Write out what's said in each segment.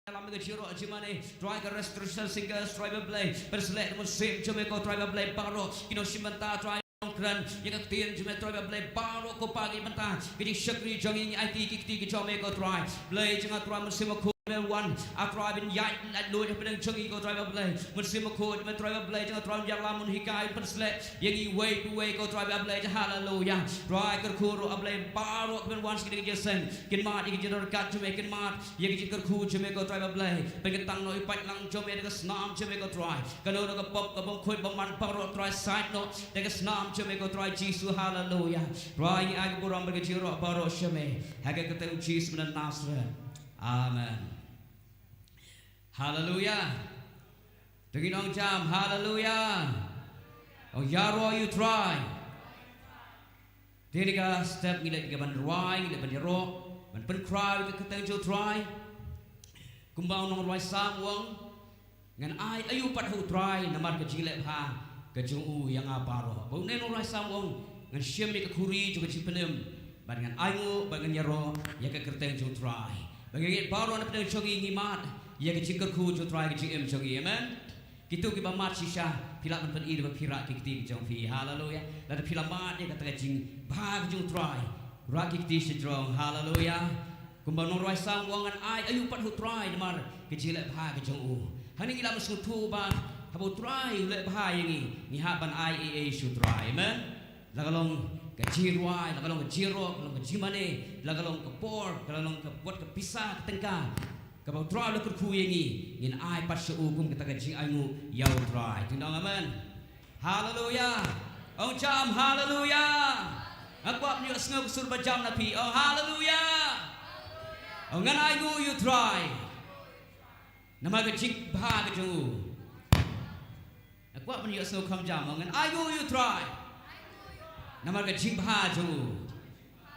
dalam keciro cimane try ke restoration single driver play berselek musim cuma kau driver play baru kino simanta try kran yang ketian cuma driver play baru kau pagi mentah jadi syakri jangi IT kiti cuma kau try play jangan try musim aku one atrai bin yai nak lui daripada changi kau driver play musim aku cuma driver play jangan try yang lamun hikai berselek yang way to way kau driver play hallelujah try ke kuru play baru kemudian once kita jasen kinmat yang jadi dekat cuma kinmat yang jadi kerku cuma kau driver play pengetang noi pat lang cuma dekat senam cuma kau try kalau dekat pop ke bangkoi baman baru try side note dekat senam cuma kau try Jesus hallelujah try yang aku orang berkeciro baru cuma haga ketemu Jesus dan Nazareth amen. Hallelujah. Dengan orang jam, hallelujah. Oh yaro you try. Dia step nilai tiga ban roi, nilai ban jerok, ban penkrai kita ketemu try. Kumbau nomor roi samwang. Ngan ai ayu pat hu try namar kecilek ha kejung yang apa roh. Bau neno roi samwang ngan syem ke kuri juga cipenem. Ban ngan ayu ban ngan yaro ya ke ketemu try. Bagi baru nak ketemu chogi ngimat. Ya kecil ku jo try kecil em jogi amen gitu kita mat sisa pila men pen ide pira kiti jong fi hallelujah la pila mat dia kata kecing bag jo try ra kiti strong hallelujah kumba no roi sang wangan ai ayu pat hu try mar kecil le bha ke jong u hani ila musu tu ba habu try le bha yang ni ha ban ai e su try amen la kalong kecil roi la kalong kecil ro kalong kecil mane la kalong ke por kalong ke buat ke pisah ke tengkah Kau try le kerku yang ni, ingin ai pas seukum kita kecing aingu yau try. Tindang amen. Hallelujah. Oh jam hallelujah. Aku ap nyuk sengau surba jam napi. Oh hallelujah. Oh ngan aingu you try. Nama kecing bah kecung. Aku ap nyuk sengau kam jam. Oh ngan aingu you try. Nama kecing bah kecung.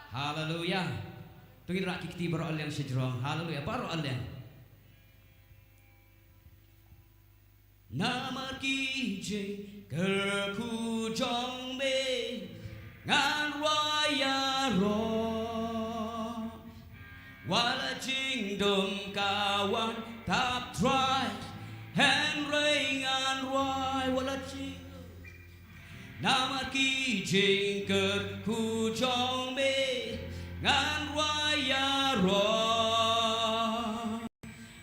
Hallelujah. Tunggu rak kiti baru alian sejrong. Hallelujah. Baru alian. Nama kiji kerku jong me ngan raya ro wala jing dom kawan tap try hand ring ngan raya wala jing nama kiji kerku jong me ngan raya ro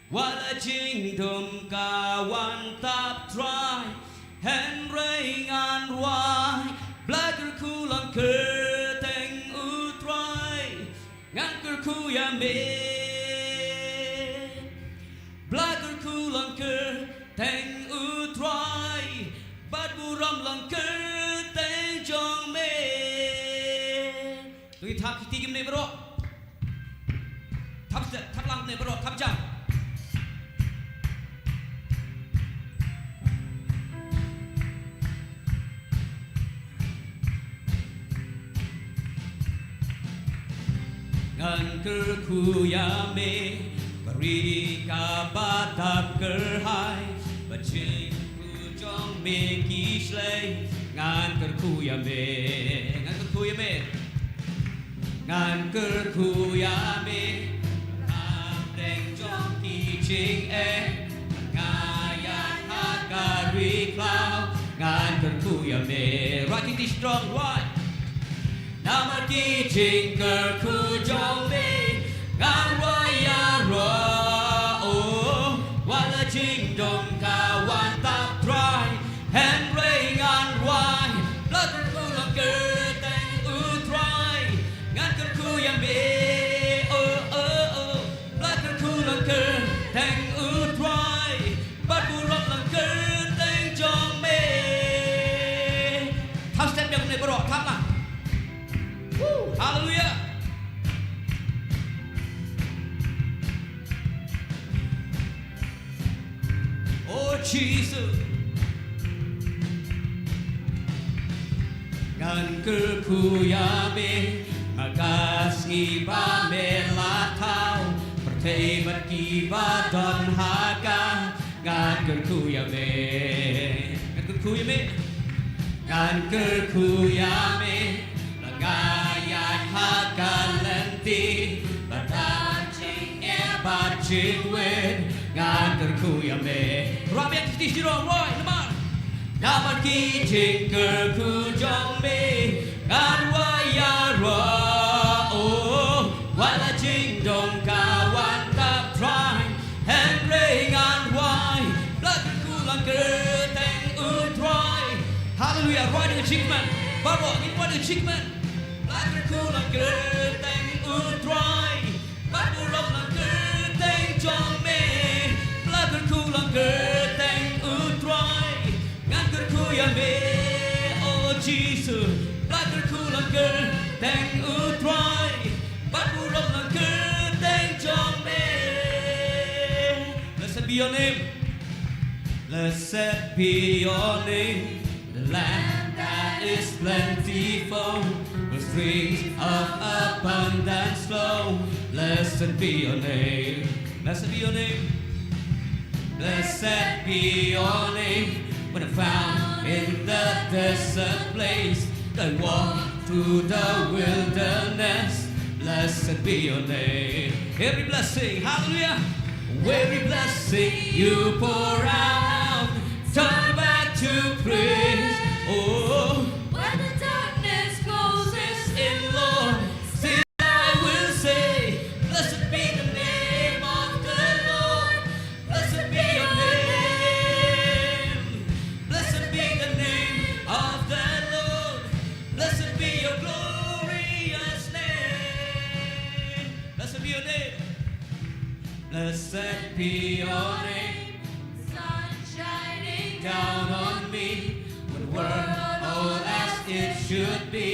wala jing dom kawan tap try hand ring an wai blacker cool on kerteng utrai ngangker ku ya me blacker cool on kerteng utrai bad buram lang kerteng jong me tu thap kiti kim ne bro thap lang ne bro thap jam ngan kerku ya me beri kabatak kerhai bacing ku jong me kislei ngan kerku ya me ngan kerku ya me ngan kerku ya me deng jong ki ching ngayan hakari klau ngan kerku ya me right it is strong right nama ki ching kerku jong me ngan raya ro oh wala ching dom kawan tap try hand ring ngan roi blood kerku lang kerteng utrai ngan kerku yang me oh blood kerku lang kerteng utrai bat buruk lang kerteng jong me thap step yang ne bro thap lah hallelujah. Oh Jesus. Ngan kerku ya me makasih ba me latau pertei berkiba don haga ngan kerku ya me ngan kerku ya me ngan kerku ya me ngayat hagalanti badacing ปัจจิงเวนงานกันคุยเมรับยังที่ที่ร้องร้อยนะมันนามันกีจิงกันคุจงเมงานวายารอโอวันละจิงดงกาวันกับทรายแห่งเรงานวายรักกันคุลังเกิดแต่งอุ่นทรายฮาเลลูยาร้อยหนึ่งชิกมันบาร์บอกนี่ร้อยหนึ่งชิกมันรักกันคุลังเกิดแต่งอุ่นทรายบ้านบุรุษลังเกิดแต่งจงเมรักกันคุลังเกิดแต่งอุ่นทรายงานกันคุยเมโอ้จีสุรักกันคุลังเกิดแต่งอุ่นทรายบ้านบุรุษลังเกิดแต่งจงเม Blessed be your name Blessed be your name The land that is plentiful with streams of abundance flow Blessed be your name Blessed be your name Blessed be your name When I'm found in the desert place I walk through the wilderness Blessed be your name Every blessing, hallelujah Every blessing you pour out Turn back to praise Oh When the darkness closes in Lord Still I will say Blessed be the name of the Lord Blessed be your name Blessed be the name of the Lord Blessed be your glorious name Blessed be your name Blessed be your name Sun shining down on me When the world all as it should be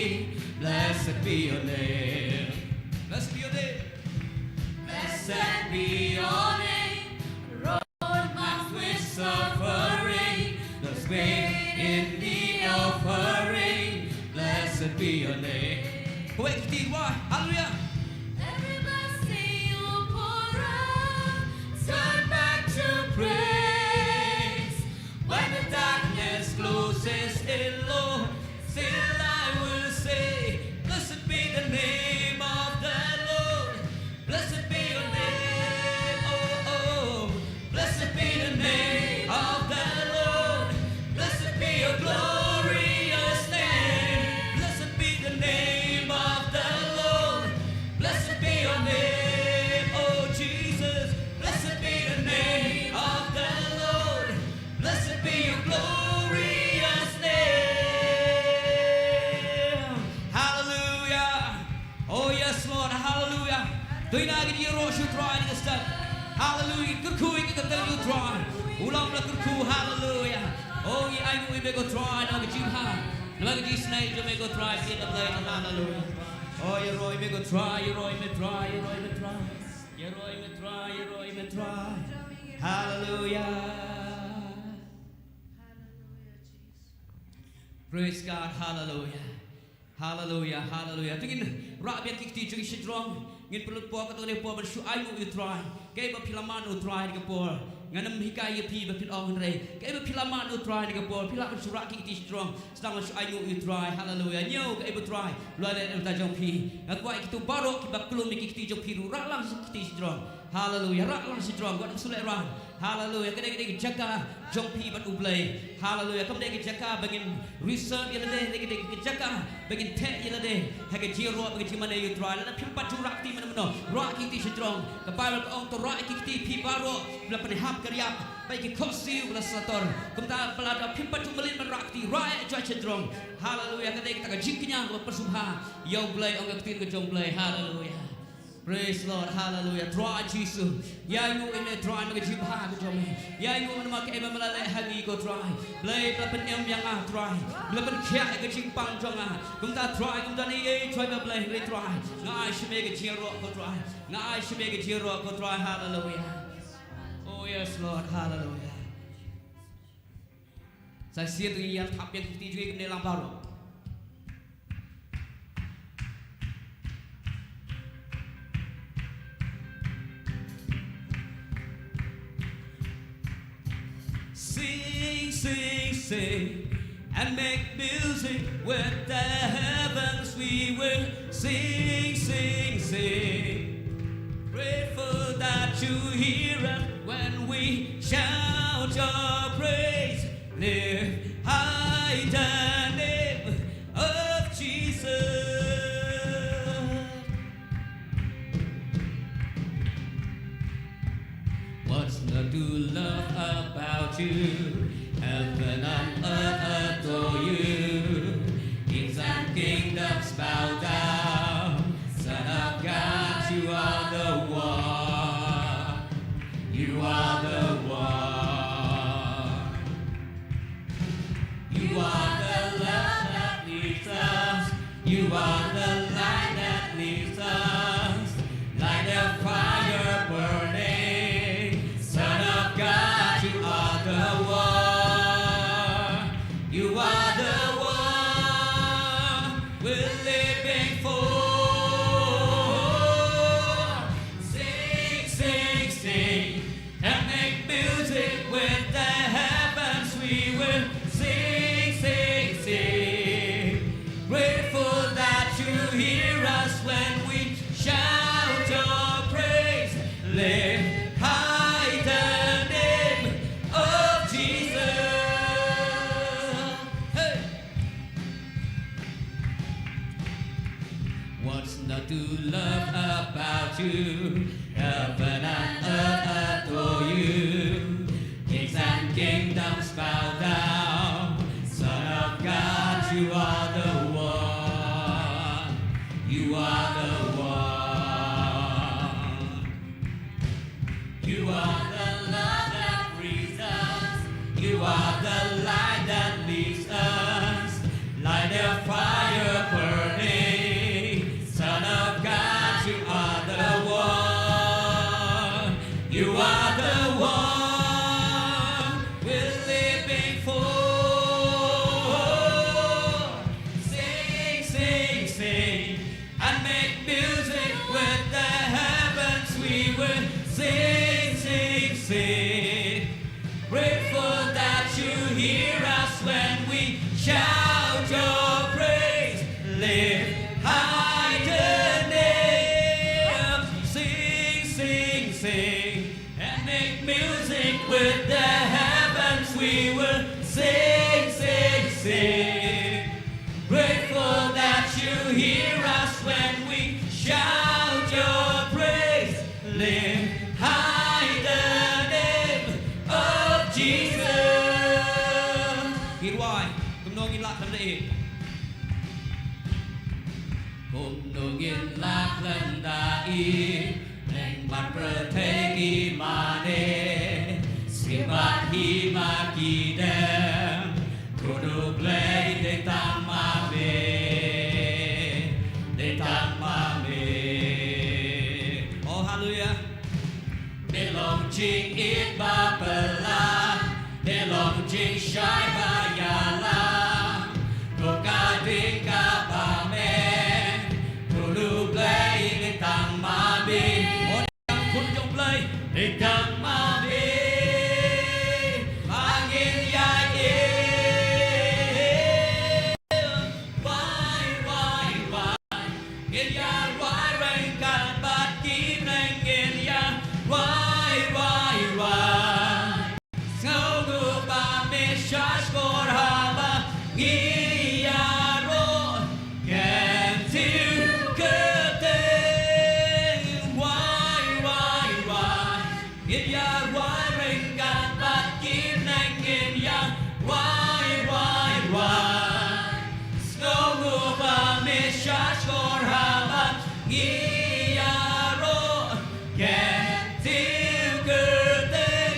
Blessed be your name Blessed be your name Blessed be your name Road marked with suffering The space in the offering Blessed be your name Wait, why? Hallelujah Every blessing you pour out Turn back to praise When the darkness closes in Lord Still I will say Blessed be the name of the Lord Blessed be your name Oh, oh Blessed be the name of the Lord Blessed be your glorious name Blessed be the name of the Lord Blessed be your name Oh Jesus Blessed be the name of the Lord Blessed be your glorious name Hallelujah Oh yes Lord Hallelujah Tuy na cái điều rồi try đi cái Hallelujah cứ khui cái tên you try ulang là cứ khu Hallelujah Oh yeah anh we may go try nó cái chim ha nó cái chim snake you may go try in the play Hallelujah Oh you rồi may go try you rồi may try you rồi may try you rồi may try you rồi may try Hallelujah Praise God Hallelujah Hallelujah Hallelujah Tingin rakyat kita juga sedrong ngin perlu po ka tone po ban su ai mu utrai ke ba philaman utrai ni ka po nganam hikai pi ba phil ong re ke ba philaman utrai ni ka po philaman sura ki ti strong sedang su ai mu utrai hallelujah nyo ke ba try lo le ta jong pi ngak wa ki tu barok ki ba klum ki ti jong pi ru ra lang ki strong hallelujah ra lang strong ko su le ran hallelujah ke de jaga jong pi ban ublay hallelujah kam de jaga bagin reserve yela de jaga bagin the yela de ha ke jiro bagin ti mane utrai la phil pa jurak ti no ra ki ti strong ka bible ong to ra ki ti pi baro la pan hap kriap bai ki khosi la sator kum ta pelada phim pa chumalin man ra ti ra joy strong hallelujah ka de ta ka jiknya ko persubha yo blay ong ka tin ko jong blay hallelujah Praise Lord, hallelujah. Try Jesus. Ya you in the try no jib ha ko jom. Ya you man ma ke ba malale hangi ko try. Blay pa pen em yang ah try. Bla pen khia ke jing pang jong ah. Kum ta try kum ta ni try ba blay re try. Ngai shme ke jiro ko try. Ngai shme ke jiro ko try. Hallelujah. Oh yes Lord, hallelujah. Sa sia tu yang thap yang ti jui kum ne lang ba ro. Sing, sing, sing, and make music with the heavens. We will sing, sing, sing. Grateful that that you hear us when we shout your praise. Lift high the name of Jesus. What's not to love about you? Heaven and earth adore you. Kings and kingdoms bow down. Son of God, you are the one. You are the one. You are the love that leads us. You are the light that leads us. Like a fire burning. Son of God, you are the one. You are the one we're living for. Sing, sing, sing, and make music with the heavens. We will sing, sing, sing. Grateful that you hear us when we shout your praise. Lift high the name of Jesus. Hey. What's not to love about you? Heaven and earth adore you. Kings and kingdoms bow down. Son of God, you are the one. You are the one. You are the love that frees us. You are the light that leads us. Light a fire burning. Son of God, you are the one. You are the one we're living for. Sing, sing, sing, and make music with the heavens. We will sing, sing, sing. Grateful that you hear us when we shout your praise. Lift high the name. Sing, sing, sing, and make music with the heavens. We will sing, sing, sing. Grateful that you hear us when we shout your praise. Lift high the name of Jesus. Ghi hoài, cùng nô nghiên lạc lần đây. Cùng nô nghiên lạc lần đây. Neng bátประเทศกีมาเนสิบาทีมากีแดงกูดูเพลงได้ตามมาเมได้ตามมาเม Oh hallelujah. Để lòng chính ít ba bờ la, để lòng chính trái ba ya la, cô ca tiếng ca ba mẹ, cô lưu play để tặng ma bi, một đăng khun trong play để tặng ma bi, ma nghiêng dài vãi vãi vãi, nghiêng dài vãi rèn cạn bát kín rèn nghiêng dài vãi vãi vãi, ngâu ngư ba mê sát cột hà ba nghi ya rồi kèm theo cơ thể vãi vãi vãi, nghiêng dài vãi rèn cạn bát kín rèn nghiêng dài vãi vãi vãi, ngâu ngư ba mê sát cột hà ba nghi ya rồi kèm theo cơ thể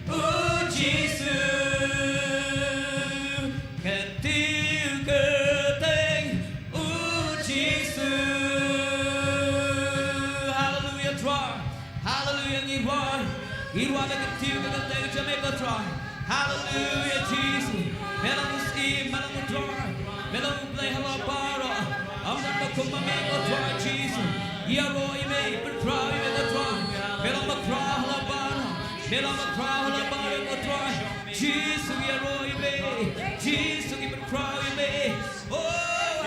Chúa Giêsu, kèm theo cơ thể Chúa Giêsu. Hallelujah, try. Hallelujah, nghi hoài là kèm theo cơ thể cho mấy cơ try. Hallelujah, Jesus. Melang im, melang try, melang play halabara. Ang nanda kumamay ko try, Jesus. Yaro ime, but try, melang try, melang try halabara, melang try halabara ko try. Jesus, yaro ime, Jesus, but try ime. Oh,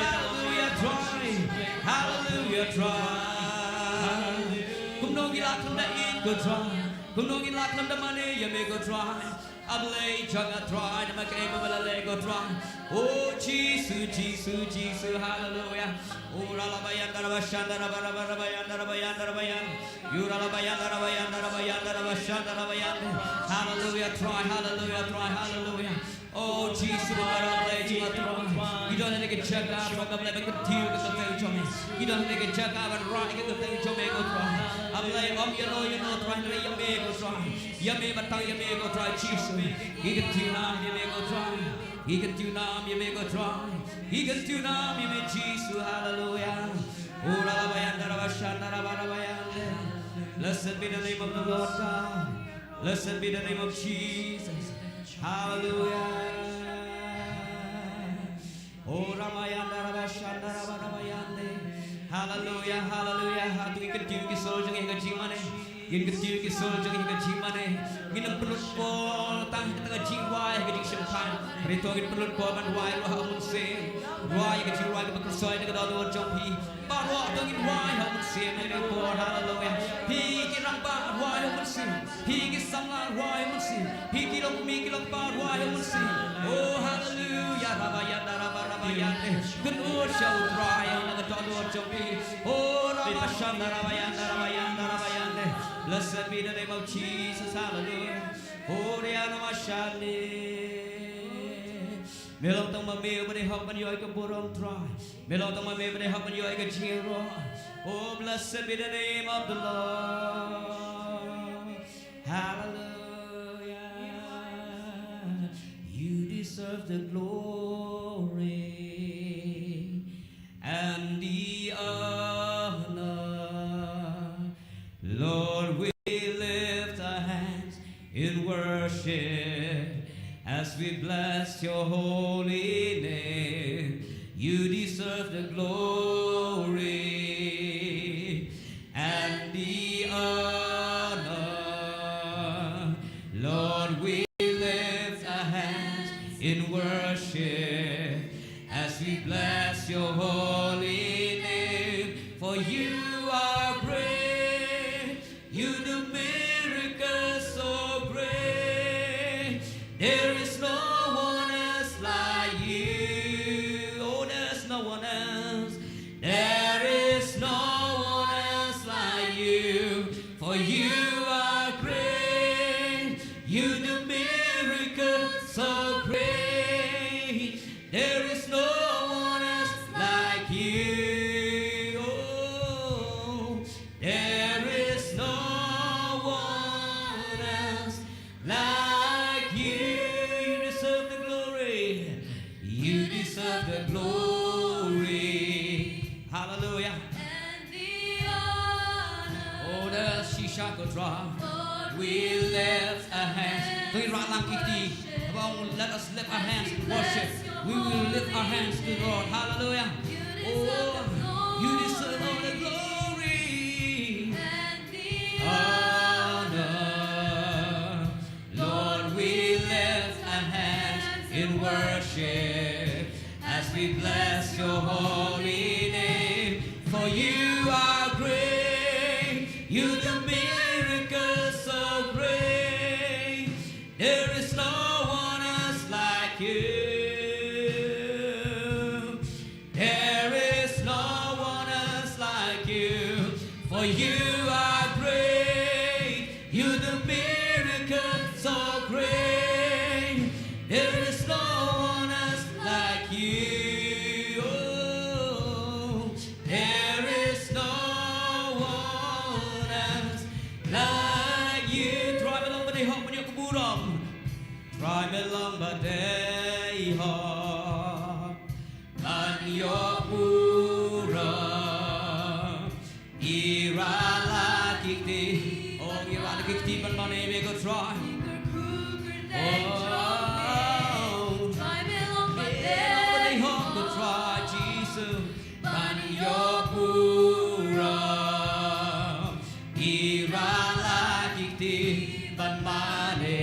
hallelujah, try, hallelujah, try. Kung nung ilatang dain. go try. Kung nung ilak ng damani, you may go try. Ablay, jaga try, na magkaima malalay go try. Oh, Jesus, Jesus, Jesus, hallelujah. Oh, ralabayan, darabayan, darabayan, darabayan, darabayan, darabayan. You ralabayan, darabayan, darabayan, darabayan, darabayan. Hallelujah, try, hallelujah, try, hallelujah. Oh, Jesus, ablay, jaga try. You don't need to check out, but ablay, make a tear, get the thing to me. You don't need to check out and right, get the thing to me, go try. Ablay, you know, try, you may go try. You may, but you may go try, Jesus. He can tune on, you may go try. He can tune on, you may go try. He can tune on, you may Jesus, hallelujah. Oh, ralabayan, darabayan, darabayan. Blessed be the name of the Lord God. Blessed be the name of Jesus. Hallelujah. Oh, ramayan, darabayan, darabayan. Hallelujah, hallelujah. Hati kecil kisah jangan kecimane. Gin kecil kisah jangan kecimane. Gin pelut po tang kita jiwa yang kecil sempan. Berito gin pelut po ban wai roh amun se. Wai yang kecil wai kebersoi dengan dalam jompi. Baru ada gin wai amun se dari po hallelujah. Hi kirang ba wai amun se. Hi kisamla wai amun se. Hi kirang mi kirang ba wai amun se. Oh hallelujah. Rabayan rabayan. Gin ursyau try yang dalam jompi. Oh rabayan rabayan rabayan rabayan. Blessed be the name of Jesus, hallelujah. Oh, Rihanna Mashali. Melong tong mami bani hak bani yoy ke borong try. Melong tong mami bani hak bani yoy ke jiro. Oh, blessed be the name of the Lord. Hallelujah. You deserve the glory and the honor. Lord, we lift our hands in worship as we bless your holy name. You deserve the glory and the honor. Lord, we lift our hands in worship as we bless your holy name. For you are great. You do miracles so great. There is no one else like you. Oh, there's no one else. There is no one else like you. For you are great. You do miracles so great. There is no one else like you. Oh, there is no one else like you. You deserve the glory. You deserve the glory. Hallelujah. And the honor. Oh, the shisha go dry. We lift our hands. We let us lift our hands in worship. We will lift our hands to the Lord. Hallelujah. Oh, you deserve all the glory. And the Honor. Lord, we lift our hands in worship as we bless your holy name. For you are great. You do miracles so great. There is no one else like you. There is no one else like you. For you are great. You do miracles so great. There is no one else like you. Oh, there is no one else like you. Try me long ba day hop man yung kuburang. Try me long ba day hop man yung kuburang. Irala kikti. Oh, irala kikti man man ay go try. Oh, try me long but they hope to try Jesus. Banyopura, irala kikti banmane,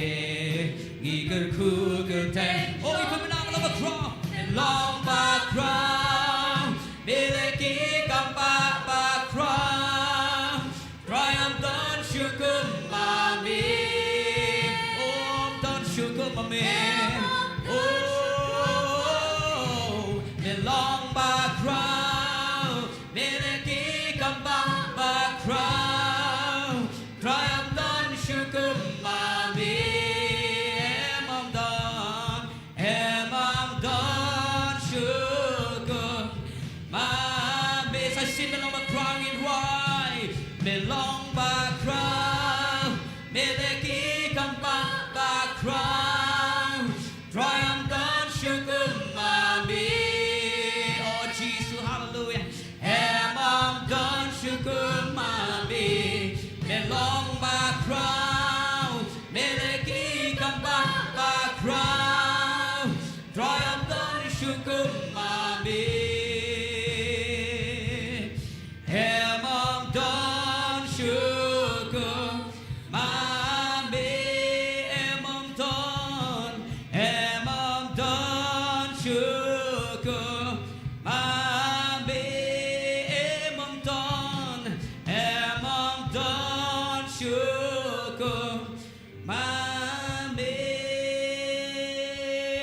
giger kuger ten. Oh, ibu menang lomba crown, lomba crown, miliki kampak crown, triumph dan syukur. mami. Om don syukur mami. Oh, melong bakrau, miliki kembang bakrau. Triumph don syukur mami. Emam don syukur mami. Saya sin melong bakrau in wai, melong bakrau, miliki kembang bakrau. Triumph don syukur mami. Oh Jesus, hallelujah. Emam don syukur mami. Melong bakrau, miliki kembang bakrau. Triumph don syukur mami. Emam don syukur mami. Emam don syukur mami. Emam don syukur mami.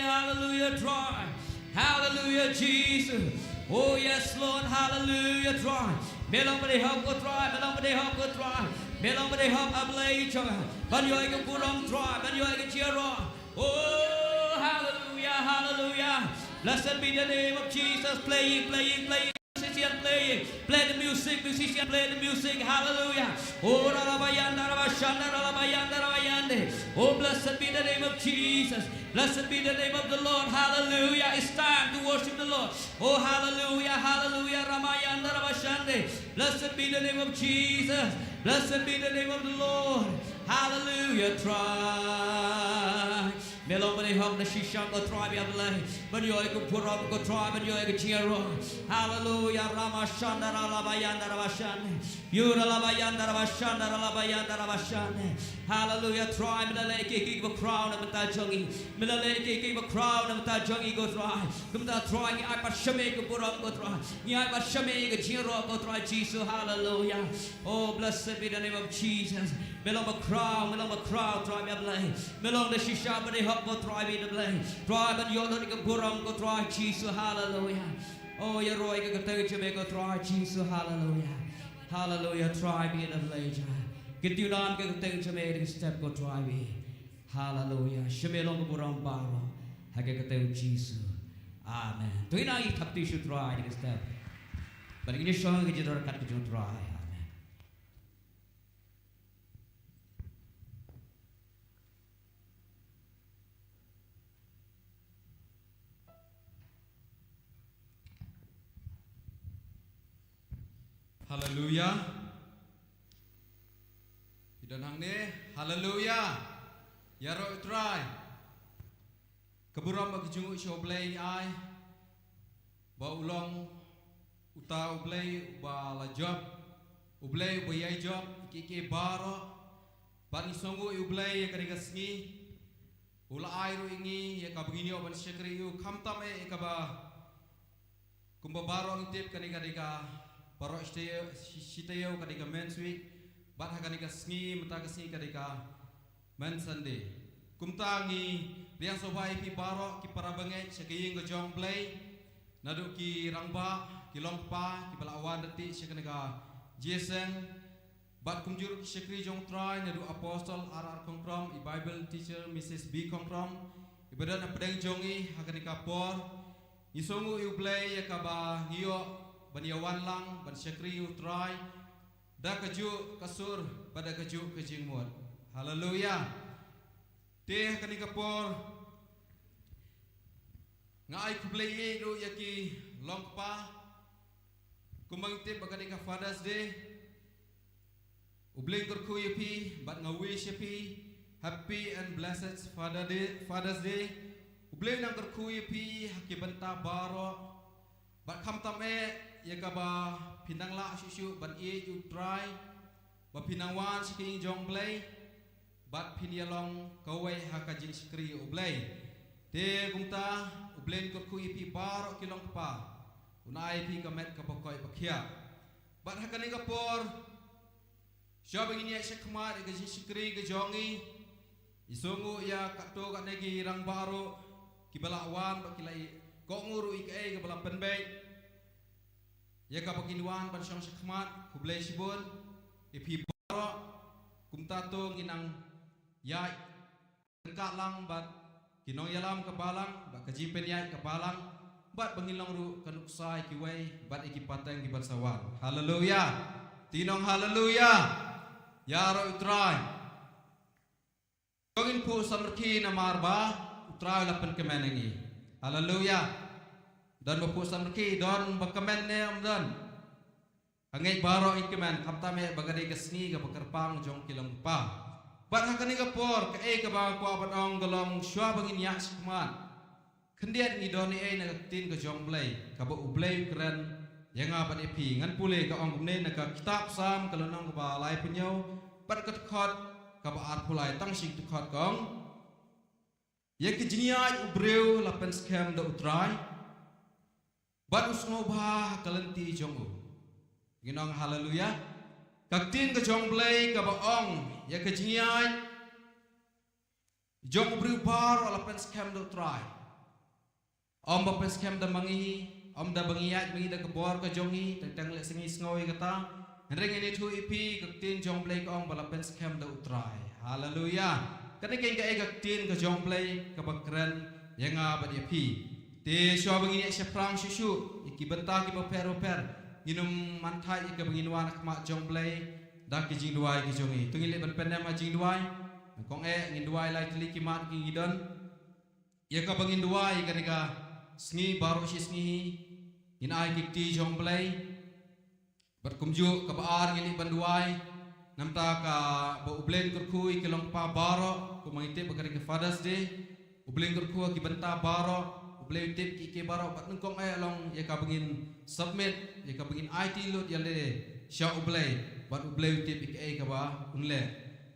Hallelujah, try. Hallelujah, Jesus. Oh yes, Lord, hallelujah, try. Melong bade hop go try, melong bade hop go try. Melong bade hop ablay chong. Ban yoy go kurang try, ban yoy go cheero. Oh, hallelujah, hallelujah. Blessed be the name of Jesus. Playing. Musician playing. Play the music, musician play the music. Hallelujah. Oh, ralabayanda, rabashanda, ralabayanda, rabayande. Oh, blessed be the name of Jesus. Blessed be the name of the Lord. Hallelujah. It's time to worship the Lord. Oh, hallelujah, hallelujah. Ramayanda, rabashande. Blessed be the name of Jesus. Blessed be the name of the Lord. Hallelujah. Try. Melong bade hop na shisham go try bi ablay. Ban yoy go puram go try, ban yoy go cheero. Hallelujah. Ramashanda, ralabayanda, rabashande. Yura labayanda, rabashanda, ralabayanda, rabashande. Hallelujah. Try. Milaleke ki go crown na mata jongi. Milaleke ki go crown na mata jongi go try. Kumta try ni ay pa shame go puram go try. Ni ay pa shame go cheero go try. Jesus. Hallelujah. Oh, blessed be the name of Jesus. Melong crown, try me ablay. Melong the shisha bade hop go try me the blay. Try ban yoy go puram go try. Jesus. Hallelujah. Oh, ya roy go tell you go try. Jesus. Hallelujah. Hallelujah. Try me the blay. Get you down go tell you step go try me. Hallelujah. Shame long go puram baro. Ha go tell Jesus. Amen. Tu ina I thapti should try the step. But in your song you don't cut to try. Hallelujah. Idan hang ni, hallelujah. Yaro try. Keburam bagi jungu shoblay ni ai. Ba ulong uta ublay ba la job. Ublay ba yai job kiki baro. Ba ni songu ublay ya kari gasngi. Ula ai ru ingi ya ka begini oban syakri u kamtam e ka ba. Kumba baro intip kani kadika Paro sitayo kadika men's week, bat hakanika sngi mata kasni kadika men Sunday. Kumtangi liang sobai pi paro ki parabangai sekiying go jong play, nadu ki rangba ki longpa ki balawan deti sekenika Jason, bat kumjur ki sekri jong try nadu apostle RR Kongkrom, I Bible teacher Mrs B Kongkrom, ibadan apedeng jongi hakanika por, isongu you play yakaba hiyo Baniawan lang, ban syakri utrai, da kaju kasur pada kaju kejingmut. Hallelujah. Teh kani kapor, ngai kublei do yaki longpa, kumangtip bagani ka Father's Day, ubling kurku yapi, bat ngawish yapi, happy and blessed Father's Day, ubling nang kurku yapi, hakibanta baro, bat kamtam yakaba pinangla shushu ban you try ba pinangwan king jong play bat pinialong kawai hakajing skri ublay te gumta ublen ko ku ipi baro kilong pa unai pi kamet kapokoy pakhia bat hakani kapor Siapa ini syakmat ke syikri ke jongi. Isungu ya kato kat negi rang baru kibalawan bakilai kok nguru ikai ke bala penbei. Ya ka bakinwan ban syam syakmat kublai sibun ipi baru kumtato nginang yai dekat lang bat kinong yalam ke balang bat kajipen yai ke balang bat bangilong ru kanuksai kiwai bat iki pateng ki bansawan. Haleluya. Tinong haleluya. Ya ro utrai. Kongin pu samrki na marba utrai lapan kemenengi. Haleluya. Dan bapu samrki don bakamen ne amdan. Angai baro ikemen kaptame bagari kesni ke bakarpang jong kilong pa. Bat hakani kapor ke ke ba kwa batong golong syua bangin yak sikmat. Kendiat ni doni na tin ke jong blai ka ba ublai keren yang apa ni pi ngan pule ka ong kumne na ka kitab sam kalonong ka ba lai penyau bat ka khot ka ba art pulai tang sing khot kong ye ke jinia ubreu lapen scam da utrai bat usngo ba kalenti jongu ginong haleluya ka tin ka jong blai ka ba ong ye ke jinia jong ubreu bar lapen scam da utrai om ba pen scam da mangi om da bangiat bangi da kebor ka jongi tentang lek sengi sngoy kata ring ini tu ipi kaktin jong play ka ong balapen scam da utrai. Haleluya. Kani keng ka kaktin ka jong play ka bakran yang ba di ipi te syo bangi ni syafrang syushu iki benta ki per nginum mantai ka banginwan ka mak jong play da ki jing duai ki jongi tungil ban pendam ma jing duai kong ngin duai lai tli ki mat ki ngidon ya ka bangin duai ka ka sngi baru si sngi in ai kikti jong play berkumju ke baar ngili banduai namta ka ba ublen kurkui kilong pa baro ko mangite bagari ke Father's Day ublen kurku ki benta baro ublen tip ki ke baro bat nungkong ai long ya ka bangin submit ya ka bangin IT load ya le sya ublay bat ublen tip ki ai ka ba unle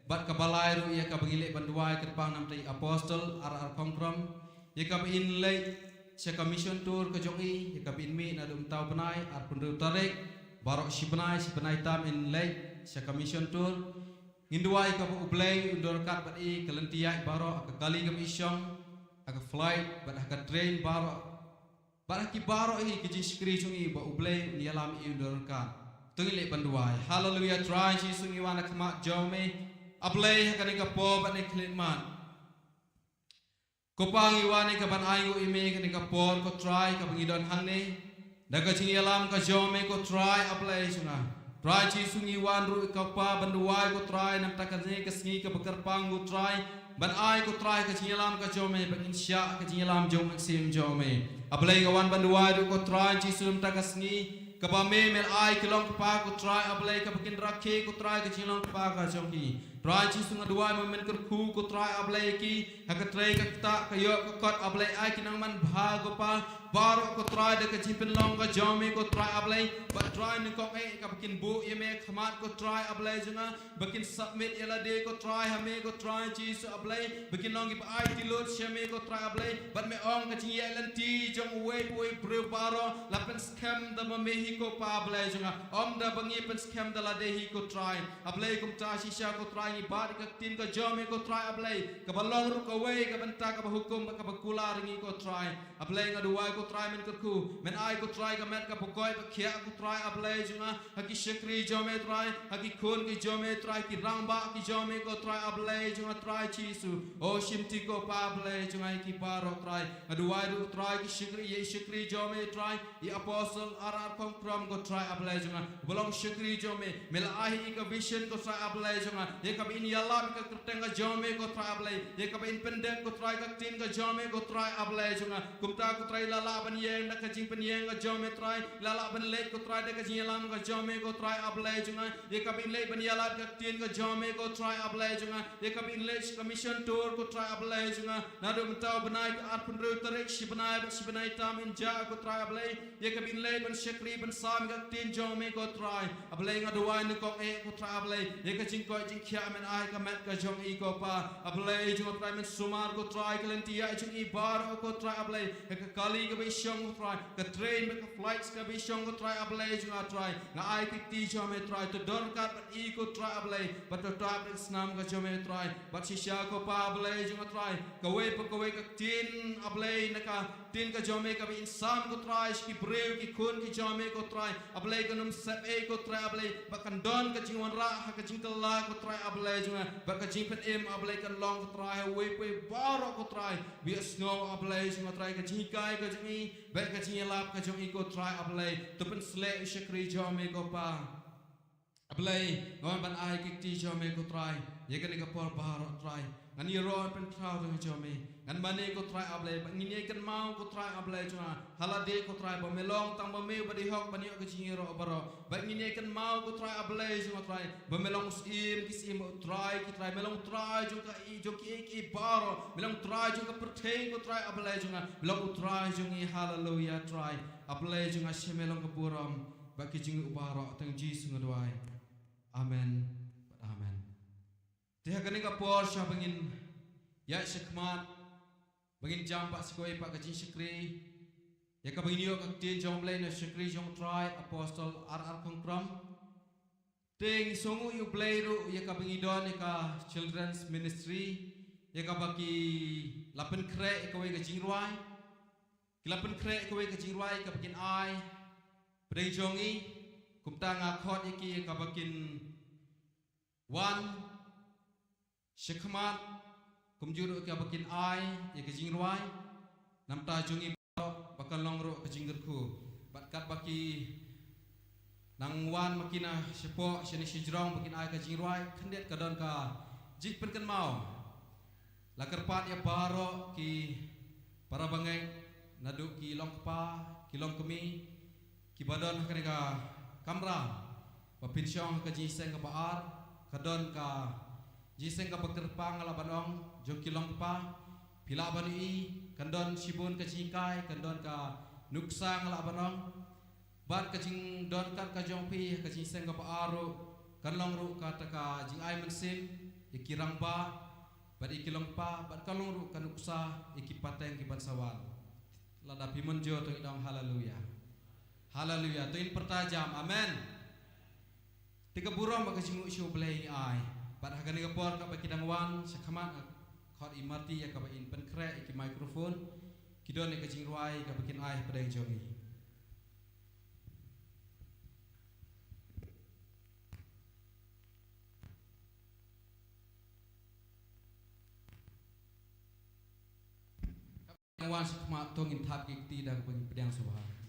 bat ka balai ru ya ka bangile banduai kerpang namta apostol ar kongkrom ya ka in late Seka mission tour ke jongi, jika binmi na dum tau benai, arpun tarik, barok si benai tam in late, seka mission tour, nginduai ke ublay, undur kat bati kelentiak barok, ke kali ke isyong, ke flight, bat ke train barok, bat ki barok ini ke jiskri jongi, ba ublay ni alam i undur kat, tungilek banduai, haleluya try si sungi wana kemak jome, ablay hakani ke po bat ni klitman. Kopang iwani ka ban ayu ime ka ni ka por ko try ka bangidon hang ni daga chini alam ka jome ko try apply sunga try chi sungi wan ru ka pa banduai ko try nam ta ka ni ka sngi ka bakarpang ko try ban ai ko try ka chini alam ka jome bangin sya ka chini alam jom sim jome apply ka wan banduai ru ko try chi sum ta ka sngi ka ba me mel ai kilong pa ko try apply ka bakin rakhe ko try ka chini alam pa ka jomki try chi sunga duai moment kerku ko try ablay ki hakatray ka ta kayo ko kot ablay ai kinang man bhago pa baro ko try de ka chipin long ka jomi ko try ablay but try ni ko ka bakin bu yeme khamat ko try ablay junga bakin submit yala de ko try hame ko try chi su ablay bakin long ki ai ti load shame ko try ablay but me ong ka chi yelan ti jong we boy bro baro la pen scam da me hi ko pa ablay junga om da bangi pen scam da la de hi ko try ablay kum ta shisha ko try ni bad ka tin ka jome ko try ablay ka balong ru ka we ka benta ka hukum ka bakula ringi ko try ablay nga duwai ko try men ku men ai ko try ka met ka pokoi ka khia ko try ablay junga haki shakri jome try haki khon ki jome try ki rangba ki jome ko try ablay junga try chisu o shimti ko pa ablay junga ki paro try aduwai ru try ki shakri ye shakri jome try i apostle ar kongkrom ko try ablay junga bolong shakri jome mel ahi ka vision ko try ablay junga ye ka in yalam ka tertengah jome ko try ablay ye ka in pendek ko try ka tin ka jome ko try ablay junga kumta ko try lala ban yeng da ka jing pen yeng ka jome try lala ban lek ko try da ka jing yalam ka jome ko try ablay junga ye ka in lek ban yalat ka tin ka jome ko try ablay junga ye ka in lek commission tour ko try ablay junga nadu mtau banai ka at pun ru tarik si banai tam in ja ko try ablay ye ka in lek ban shakri ban sam ka tin jome ko try ablay ngaduai ni ko ko try ablay ye ka jing ko jing khia men ai ka met ka jong i ko pa ablay jong try men sumar ko try kalentia jong i bar ko try ablay ka kali ka be shong try ka train ka flights ka be shong try ablay junga try nga ai ti jome try to don kat but I ko try ablay but to tap snam ka jome try but shisha ko pa ablay junga try ka we ka tin ablay na ka tin ka jome ka be insan ko try ki breu ki kun ki jome ko try ablay ka num sep e ko try ablay but kan don ka jingwan ra ha ka jingkal la ko try ablay junga but ka jingpen em ablay kan long ko try we baro ko try bi snow ablay junga try ka jingkai ka jingi be ka jingilap ka jongi ko try ablay to pen sle shakri jome ko pa ablay ngon ban ai ki ti jome ko try ye ka ni ka por baro try ngani ro pen trau dong jome ngan mane ko try ablay ngini kan mau ko try ablay junga halade ko try ba melong tang ba meu ba di hok ba ni ka jingi ro baro ba ngini kan mau ko try ablay junga try ba melong sim ki sim try ki try melong try junga I joki ki baro melong try junga perthei ko try ablay junga melong try jungi hallelujah try ablay junga shemelong ka buram ba ki jingi ubaro tang Jesus ngadwai amen amen Tiha kani ka por sya bangin ya shikmat bangin jam pak sikoi pak kajin shikri ya ka bangin yo ka tin jom play na shikri jom try apostle RR Kongkram ting songu yu play ru ya ka bangin don ya ka children's ministry ya ka baki lapen kre ka we ka jingruai lapen kre ka we ka jingruai ka bakin ai prei jongi kumta nga khot iki ka bakin one Shikmat kumjuru ka bakin ai ya ka jingruai nam ta jungi bakal longro ka jinggerku bat kat baki nang wan makina sipo sini sijrong bakin ai ka jingruai khendet ka don ka jik pen kan mau la kerpat ya baro ki para bangai nadu ki long pa ki long kemi ki badon ka ka kamra bapin syong ka jiseng ka baar ka don ka Jiseng ka pagterpang ala banong joki long pa pila bani kandon sibun ka cikai kandon ka nuksang ala banong bat ka jing don kan ka jongpi ka jiseng ka paaro kan long ru ka ta ka jing ai mensim ikirang ba bat ikilong pa bat ka long ru ka nuksa ikipateng ki bansawan lada pimun jo to idam haleluya haleluya to in pertajam amen tiga buram ka jingu syu blai ai Pat hagan ni kapor ka bakidang wan sakamat khot imati ya ka ba in pen kre ki microphone kidon ni ka jingruai ka bakin ai pada jongi wan sakamat tong in thap ki ti da ka pedang subhan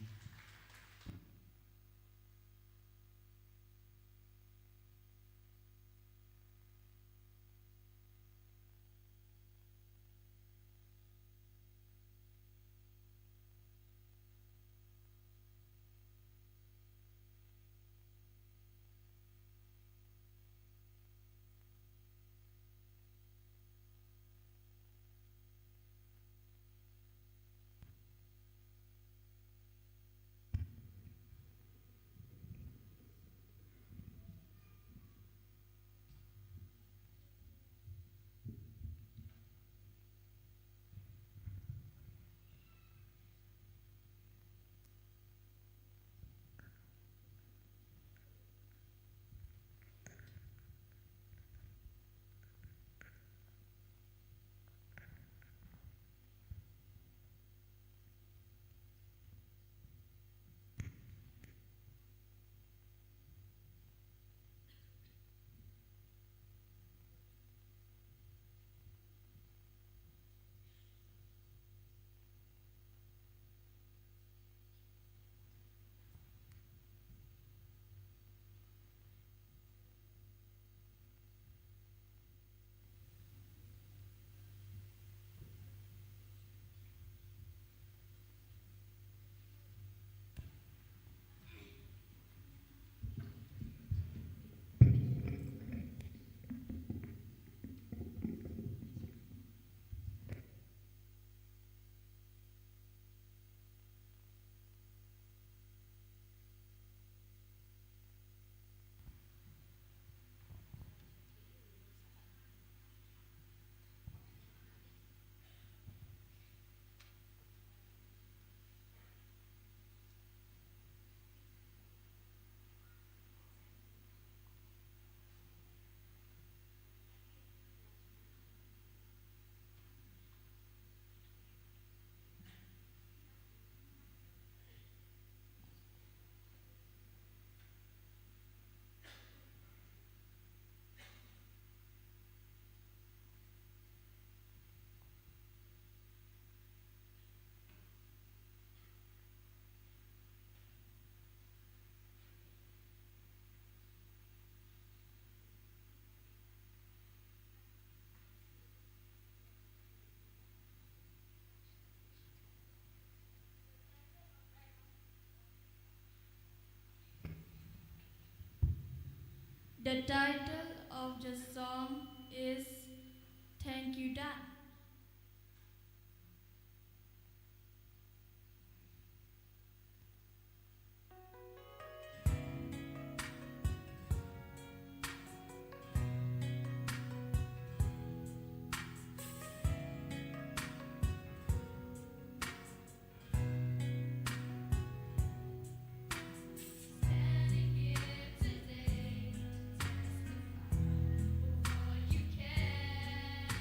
The title of the song is Thank You, Dad. Standing here today to testify for all you can,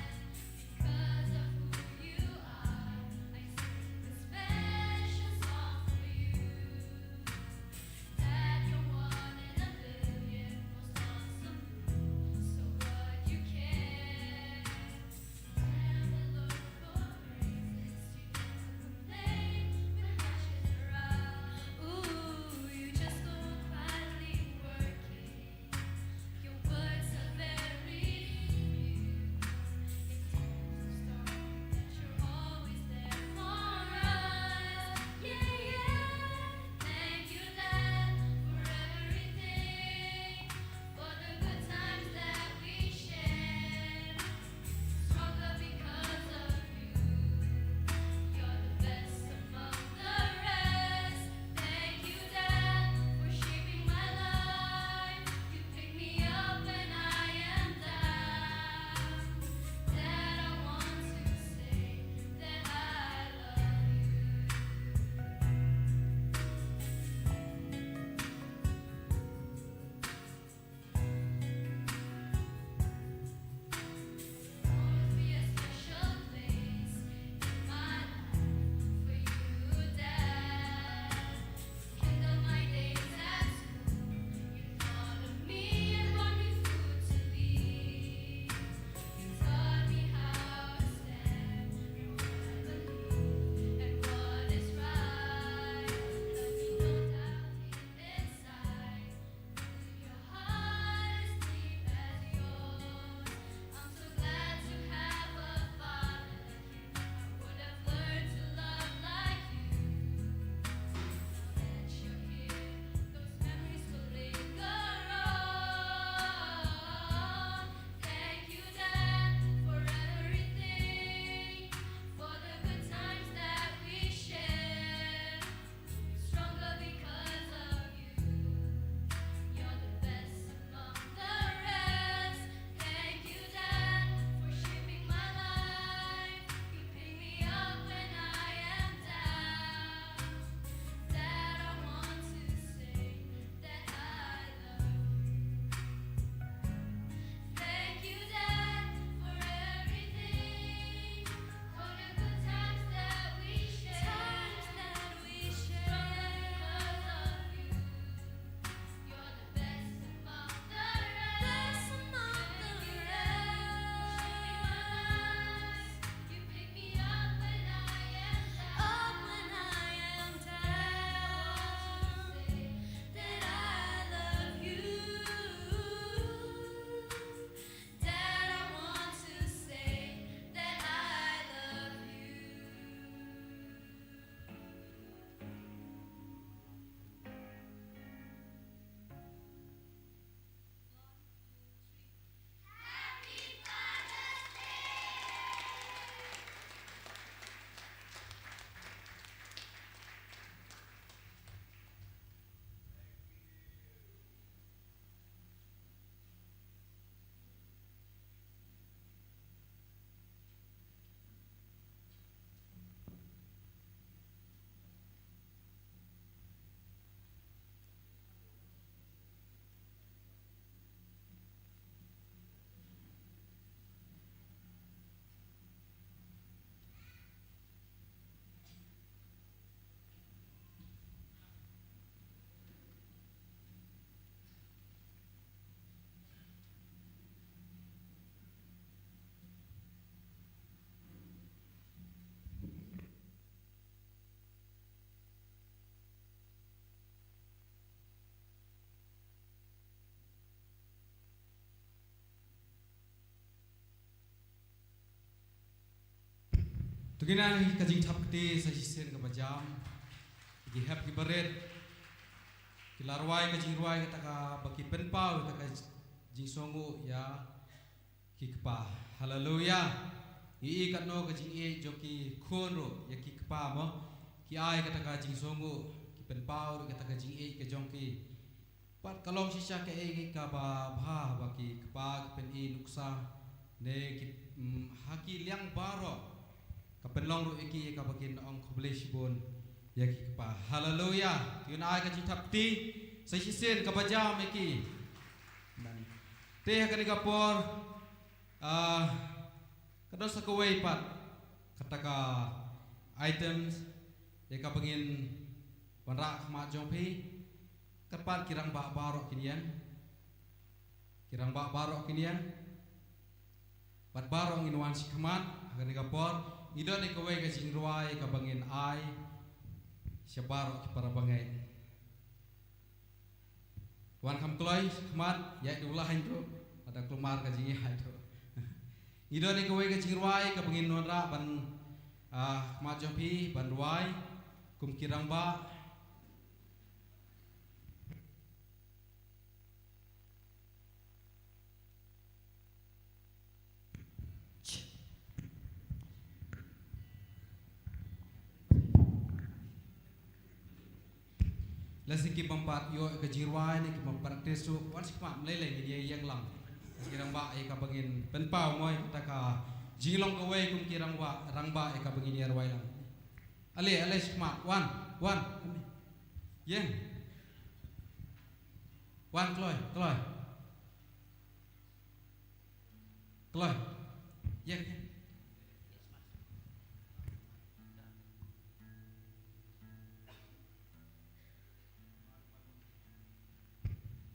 because of who you are. I sing a special song for you. That you're one in a billion, most awesome. So what you can. And the Lord for praises, you never complain when ashes around. Ooh, you just go quietly working. Your words are very few. In times of storm, that you're always there for us. Yeah, yeah. Thank you, Dad, for everything, for the good times that we shared. Stronger because of you. You're the best among the rest. Thank you, Dad, for shaping my life. You pick me up when I am down. Dad, I want to say that I love you. Always be a special place in my life for you, Dad. Kindle my days at school. You thought of me and brought me food to eat. You taught me how to stand for what I believe and what is right. Let me know down deep inside. Your heart is deep as yours. I'm so glad to have a father like you. I would have learned to love like you. Now that you're here, those memories will linger on. Thank you, Dad, for everything, for the good times that we shared. Stronger because of you. You're the best among the rest. Thank you, Dad, for shaping my life. You pick me up when I am down. Dad, I want to say that I love you. Thank you, Dad, for everything, for the good times that we shared. Stronger because of you. You're the best among the rest. Thank you, Dad, for shaping my life. You pick me up when I am down. Dad, I want to say that I love you. Dad, I want to say that I love you. Happy Father's Day! Tuginang kajing thapkti sa hisen ka bajam. Igi hap ki baret. Kilarway kajing ruay kita ka baki penpau kita ka jing songo ya ki kpa haleluya i kat no ka jing e joki khonro ya ki kpa mo ki ai kata ka jing songo ki pen pau kata ka jing e ka jong ki pat kalong sisa ke e ka ba bha ba ki kpa ki pen e nuksa ne ki haki liang baro ka pen long ro ki ka bakin ong khoble sibon ya ki kpa haleluya yun ai ka jing thap ti sai sisen ka baja me ki te ka ni ka por kados sa kaway pat kataka items ya ka bangin wanra ma jongpi kapat kirang ba barok kinian pat barok inwan si kamat agani ka por idon ni kaway ka jingruai ka bangin ai siya barok para bangay wan kam kloy kamat ya dulahan tu ada kelumar ka jingi hai tu idon ni kawai ka jingruai ka bangin nonra ban ma jompi ban ruai kum kirang ba lasiki pampat yo ka jingruai ni ki praktis tu wan sikma melele ni dia yang lang kirang ba ai ka bangin pen pau moi taka jinglong ka wei kum kirang ba rang ba ai ka bangin yar wai lang ale sikma wan yen wan kloy yen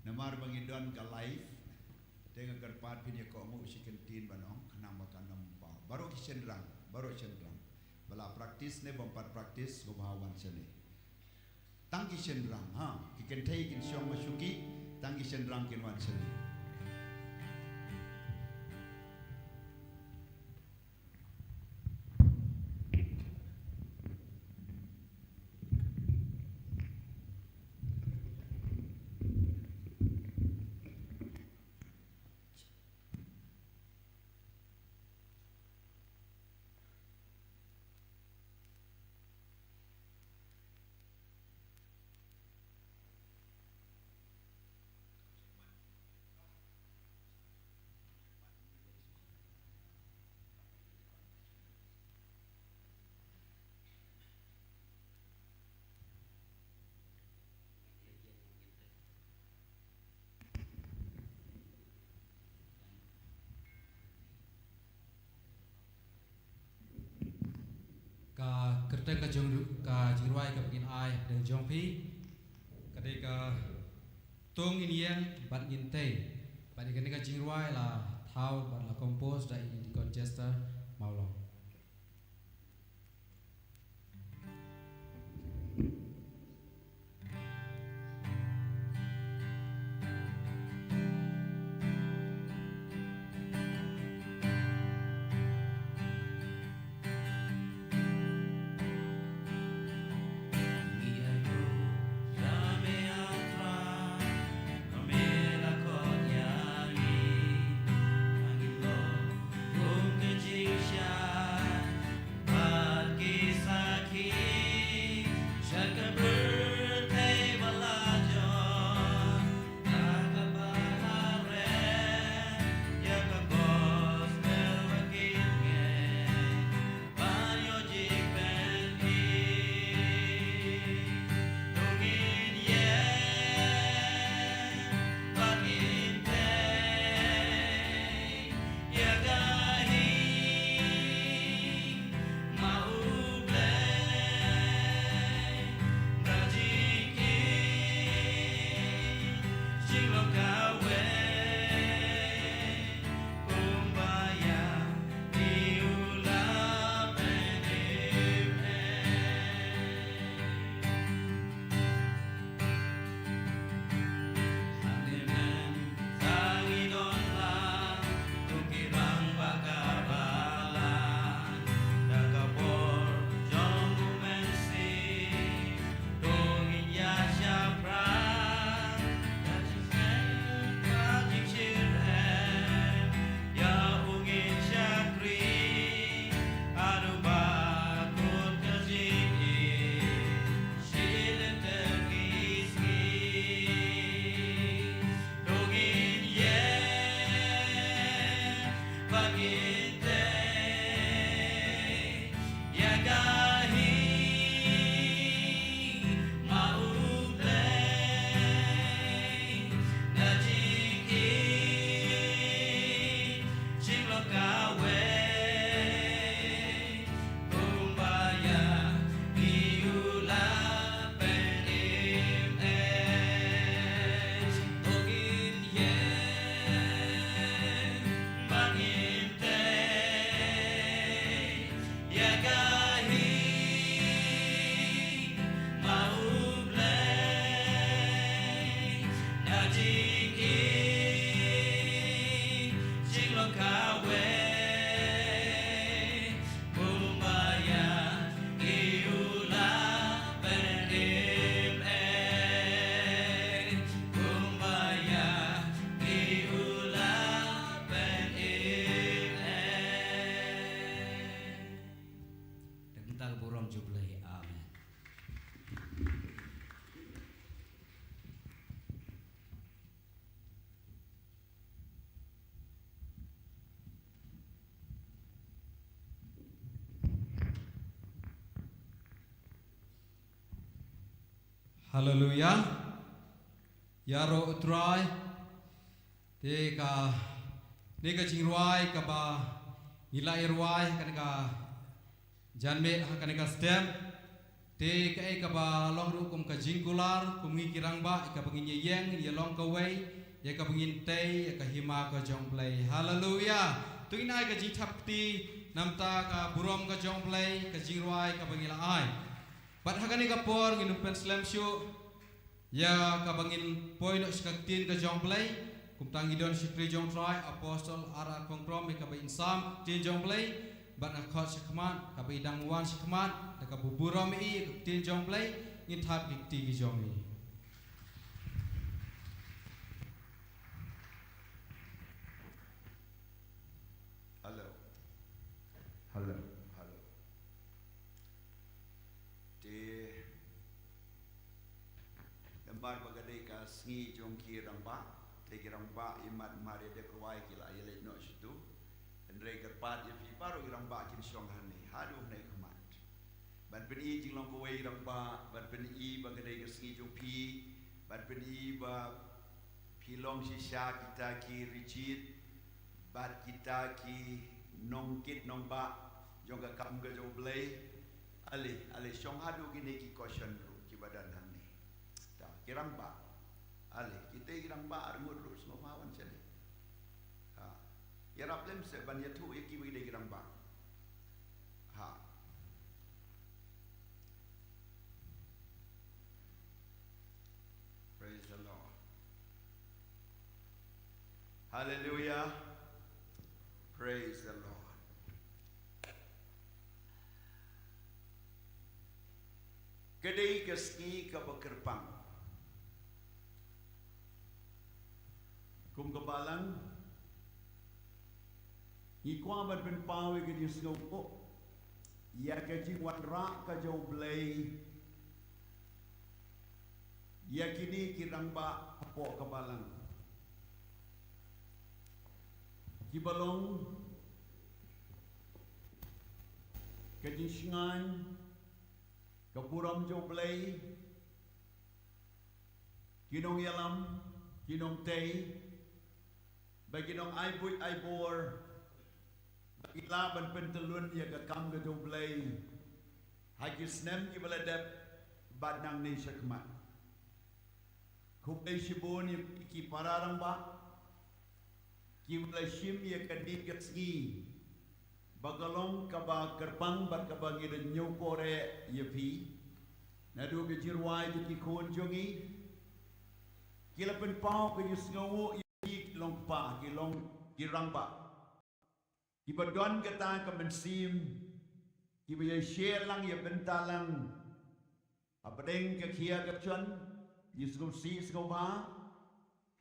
Namar bangidon ka live dengan kerpat pinya ko mo usikan tin banong kanang makan nampa baru kisendrang bala praktis ne bompat praktis gobawan sene tang kisendrang ha kiken thai kin syong masuki tang kisendrang kin wan sene ka kerteng ka jingruai ka bangin ai dan jongpi kadai ka tong inian bat nginte bat ikani ka jingruai la thau bat la compose da in Conchester maulong Jing Sha Hallelujah. Yaro utrai. Te ka nega jingruai ka ba nilai ruai kaneka janme kaneka stem. Te ka ba long ru kum ka jingkular kum ngi kirang ba ka bangin yeng ye long ka wei ye ka bangin tei ye ka hima ka jong play. Hallelujah. Tu inai ka jing thap ti namta ka burom ka jong play ka jingruai ka bangila ai. Bat hakani ka por ngin pen slam show ya ka bangin point skaktin ka jong play kum tangi don shikri jong try apostle ara kong prom ka ba insam tin jong play bat na khot shikman ka ba idang wan shikman ka buburom i tin jong play ngin thap dikti ki jong ni. Hello. Hello. Lembar bagadai ka sengi jong kirang ba, te kirang ba imat mari de kruai kila yele no situ. Andre kerpat ye pi paru kirang ba kin song hani, hadu nei kemat. Ban pen I jing long kowe kirang ba, ban pen I bagadai ka sengi jong pi, ban pen I ba pilong sisa kita ki richit, bat kita ki nongkit nong ba, jong ka kam ka jong blay. Ale song hadu kini ki caution ru ki badan hani. Kirang ba, ale kita kirang ba armut terus ngomawan jadi. Ha, ya raplem seban ya tu iki bagi kirang ba. Ha. Praise the Lord. Hallelujah. Praise the Lord. Kedai keski ke bekerpang. Kum kebalang ikwa bat ben pawe ke di snopo ya ke ji wan ra ka jau blay ya kini kirang ba apo kebalang kibalong ke ji sngan ke puram jau blay kinong yalam kinong tei bagi nong ai bui ai bor bagi laban pentelun ya ka kam ga doblay hagi snem ki baladap badnang ni syakmat kubai shibon ki pararang ba ki blashim ya ka dikat ski bagalong ka ba kerpang bat ka ba ngi nyu kore ya pi nadu ke jirwai ki kon jongi kila pen pau ke yusngo long pa ki long kirang ba ki badon kata ka mensim ki ba share lang ya bentalang abadeng ka khia ka chon yusgo si sgo ba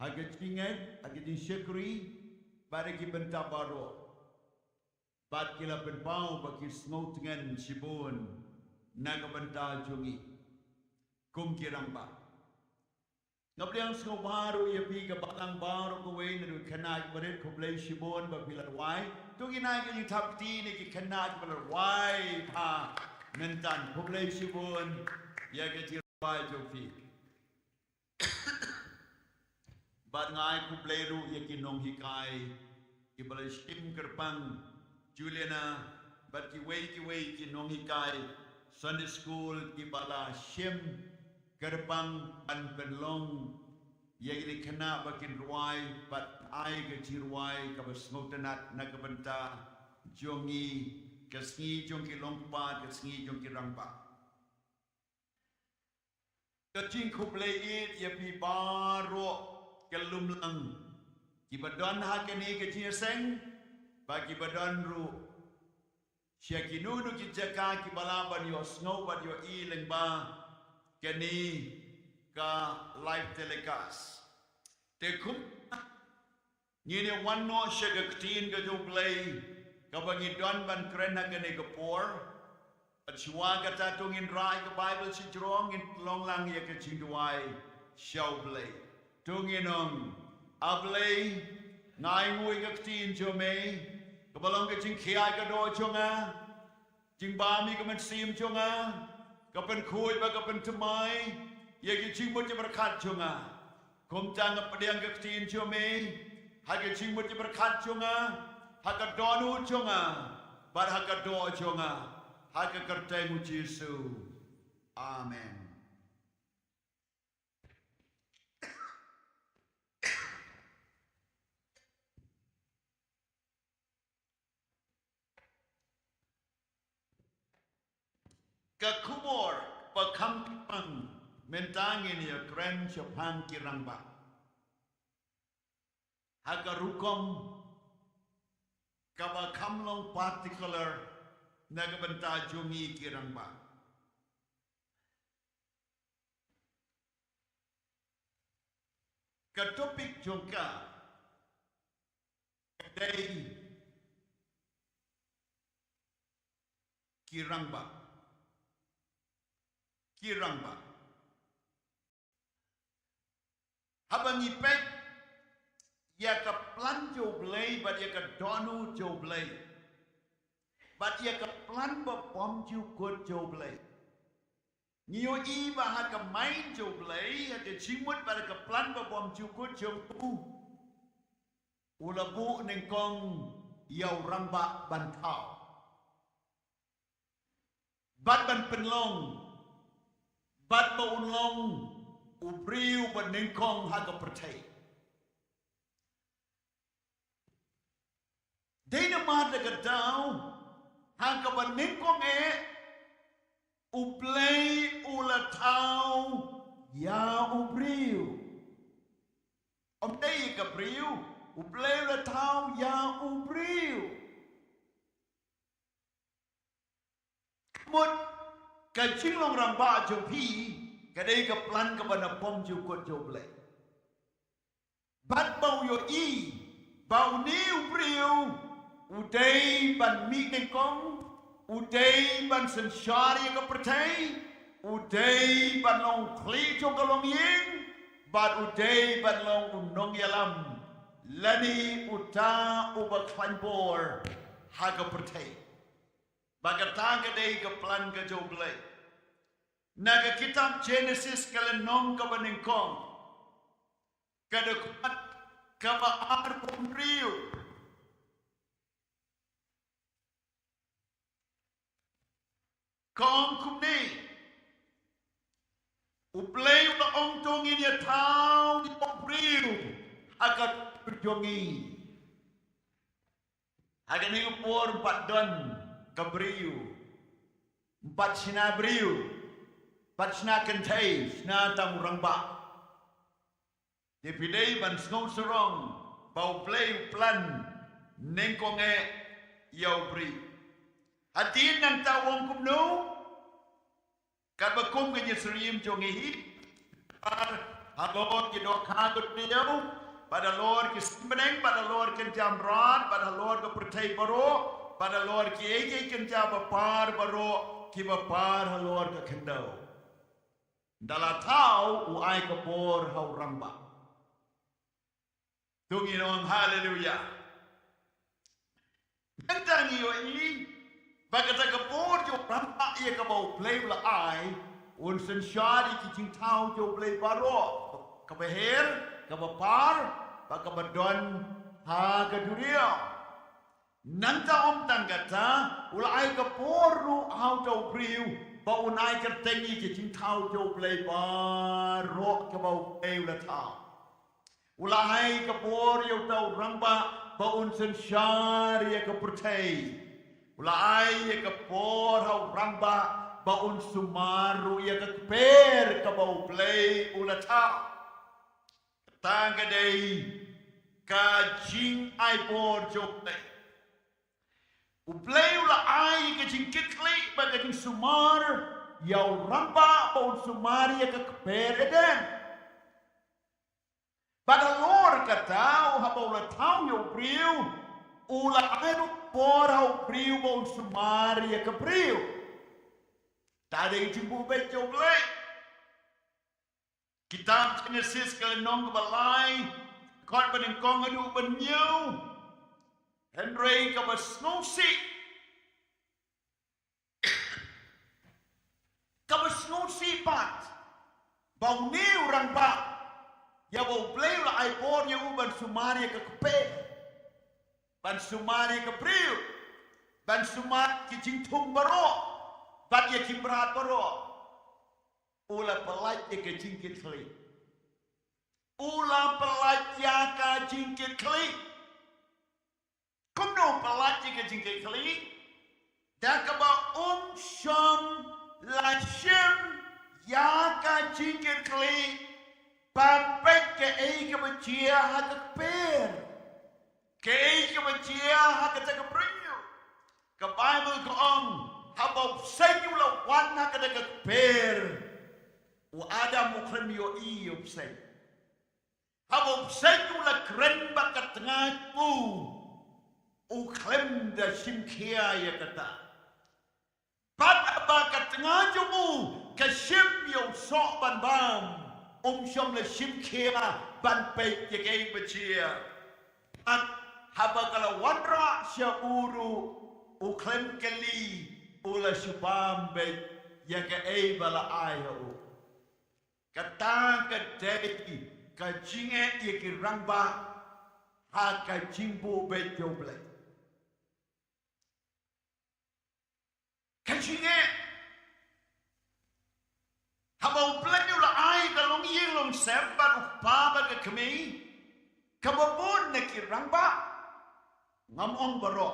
haga chinget haga din shekri bare ki benta baro bat kila pen pau ba ki sngo tengen shibun na ka benta jongi kum kirang ba Ngabliang snow baru ia pi ke batang baru ke wei na du kanak berit ko blai shibon ba pilar wai tu ginai ke tap ti ni ki kanak pilar wai pa mentan ko blai shibon ya ke ti wai jo pi bat ngai ko blai ru ya ki nong hikai ki blai shim kerpang Juliana bat ki wei ki nong hikai Sunday school ki bala shim Gerbang an penlong Yagi kena bakin ruai Pat ai ke ciruai Kabas ngotenat na kabenta Jongi Kesengi jongki longpa Kesengi jongki rangpa Kecing kupleit Ya pi baro Kelum lang Kibadon hakeni kecing seng Bagi badon ru Syakinudu kijaka Kibalaban yo snow Bad yo ileng ba Kini ka live telecast. Tekum ni one no shaga ktin ka jo play ka bangi don ban krena kini ka por at siwa ka tatung in rai ka Bible si drong in long lang ya ka chinduai show play. Tungin ong ablay ngai ngui ka ktin jo me ka balong ka ching kiai ka do chunga ching bami ka man sim chunga Kapan kuy ba kapan temai ya ki ching mo je berkat chunga kom jang pediang ke tin chome ha ki ching mo je berkat chunga ha ka donu chunga bar ha ka do chunga ha ka kertai mu Jesu amen Kekubur pekampang mentangin ya keren sepang kirangba. Haga rukom kaba kamlong particular nagbenta jungi kirangba. Ketopik jongka kedai kirangba. Kirangba. Habang ipek, ya ka plan jo blay, but ya ka donu jo blay. But ya ka plan ba bom jo good jo blay. Niyo iba ha ka main jo blay, ha ka chimut ba ka plan ba bom jo good jo tu. Ulabu neng kong yaw rangba bantao. Bat ban penlong. Bat ba unlong ubriu ba ningkong haga pertay. Dina mahal ka daw haga ba ningkong uplay ulatao ya ubriu. Day ka briu uplay ulatao ya ubriu. Mut Kacing long ramba jo pi kadai ka plan ka bana pom jo ko jo blai bat bau yo i bau ni ubriu udai ban mi ken kong udai ban sensyari ka pertai udai ban long kli jo ka long yin bat udai ban long unong yalam lani uta uba klanbor ha ka pertai Bagatanga day ka plan ka jo blay. Naga kitab Genesis kala nong ka baningkong. Kada kuat ka baar pumriyo. Kong kumni. Uplay na ongtong inya tao di pumriyo. Agat berjongi. Agat ni upor padon. Kabriu, 4 sina briu, 4 sina kentai, sina tamurang ba. Dipidai ban snow serong, bau play plan, nengkonge yau bri. Hatin nang tawong kumno, kabakum kanya serim jongi. Halor kidok hagut niyo, pada lor kisimbeneng, pada lor kenjamrat, pada lor kepertai baro. Pada luar ki eke kenja bapar baro ki bapar luar ka kendau. Dala tau u ai kapor hau ramba. Tungi nong haleluya. Bentang iyo ini bagata kapor jo ramba ia kabau play la ai un sen shari ki ching tau jo play baro kabeher kabapar bakabadon ha kaduria. Nanta om tanggata ula ai kapor ru hau jo priu ba unai ka tengi ke ching thau jo play ba ro ka ba play la thau ula hai ka por yo tau ramba ba un sen shari ka pertai ula ai ka por hau ramba ba un sumaru ya ka per ka ba play ula thau tanga dei ka ching ai por jo play Ublay ula ai ke jing kitli ba ke jing sumar yau ramba ba sumar ya ke pereden. Pada lor kata ha ba ula tau yo priu ula ai no porau priu ba sumar ya ke priu. Tadi jing bu be jo blay. Kitab Genesis kali nong balai kon ben kong adu ben nyau. Henry kaba snowsi. Kaba snowsi pat. Bau ni orang ba. Ya bau play la iPhone ya uban sumari ke kepe. Ban sumari ke priu. Ban sumari ki jingtung baro. Ban ya kimrat baro. Ula pelaj ya ke jingkit kli. Ula pelaj ya ke jingkit kli. Kumno palati ke jingke kali, dah kaba sham lashim ya ka jingke kali, pampek ke ke bajia hak per, ke bajia hak tak berinyu, ke Bible ko habau senyula wan hak tak per, u ada mukrem yo iup sen, habau senyula keren bakat tengah pu. Uklem da simkia ya kata. Pat apa katengah jumu ke sim yo sok ban bam. Syom le simkia ban pek ya kei bachia. Pat haba kala wandra sya uru uklem kali ula subam be ya ke ei bala ayo. Kata kedai kajinge ya ki rangba ha kajimbu be joble. Kachinge, habau pelaju la ai kalong yeng long sempat upaba ke kami, kababun ne kirangba, ngamong baro,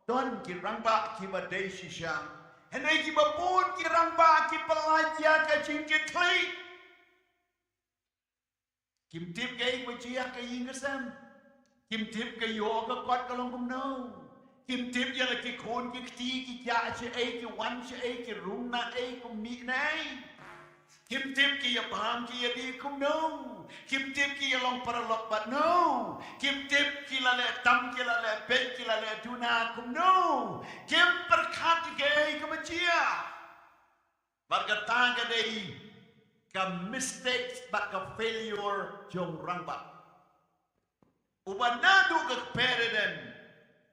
don kirangba kibadai shisha, henai kibabun kirangba kipelaja kacingkit kli, kimtip kei bajia kei ngesam, kimtip kei yo ke kuat kalong kumno. Kim tip ya lagi kon ki kti ki ya che ai ki wan che ai ki rung na ai ko mi nai. Kim tip ki ya paham ki ya di kum no. Kim tip ki ya long para lok bat no. Kim tip ki la le tam ki la le bet ki la le duna kum no. Kim perkat ki ai ko majia. Barga tanga dei ka mistakes ba ka failure jong rangba. Ubanadu ka pereden.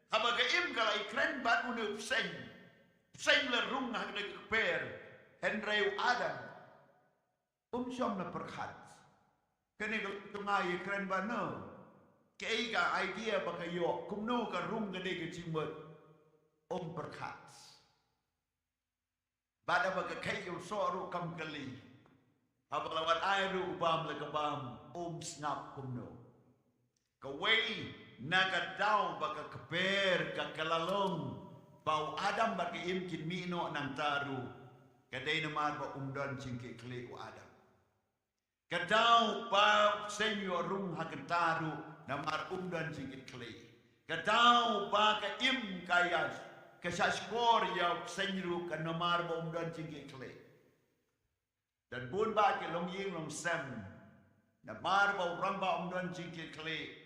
Habaga im kala ikren bat unup seng le rung hak de per henreu adam syom na perkhat kene tunga ikren bat no kei ka idea baka yo kumno ka rung gede ke cimot perkhat bada baga kai yo soru kam kali habalawan airu ubam le kabam snap kumno kawai naga daw baka keper kakalalong bau adam bagi imkin mino nang taru kadai namar ba umdan cingke kle u adam kadau ba senyo rung hakan taru namar umdan cingke kle kadau ba ka im kayas kasashkor ya senyo kan namar ba umdan cingke kle dan bun ba ke long ying long sem namar ba ramba umdan cingke kle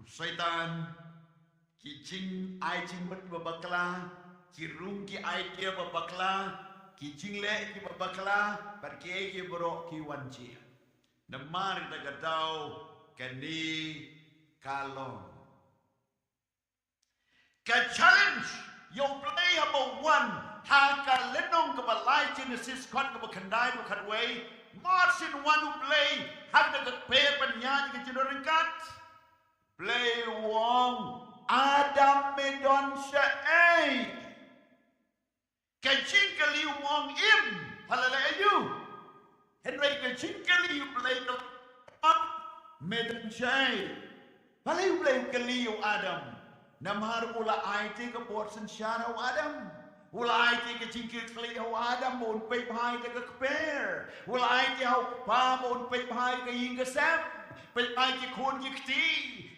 Syaitan ki jing ai jing bet babakla ki rung ki ai dia babakla ki jingle ki babakla bat ki bro ki wanji namar ta gadau kani kalong ka challenge yo play about one ha ka lenong ka balai Genesis kon ka kandai ko khatway marsin one who play ha ka pe panya ki chinorin kat play wong Adam medon syae Kacing kali wong im halala ayu Henry kacing kali play the medon syae play kali Adam namhar ula IT ka portion syara Adam ula IT ka cingkil kali Adam mon pe bhai ka kper ula IT hau pa mon pe bhai ka ing ka sap pe bhai ki khon ki kti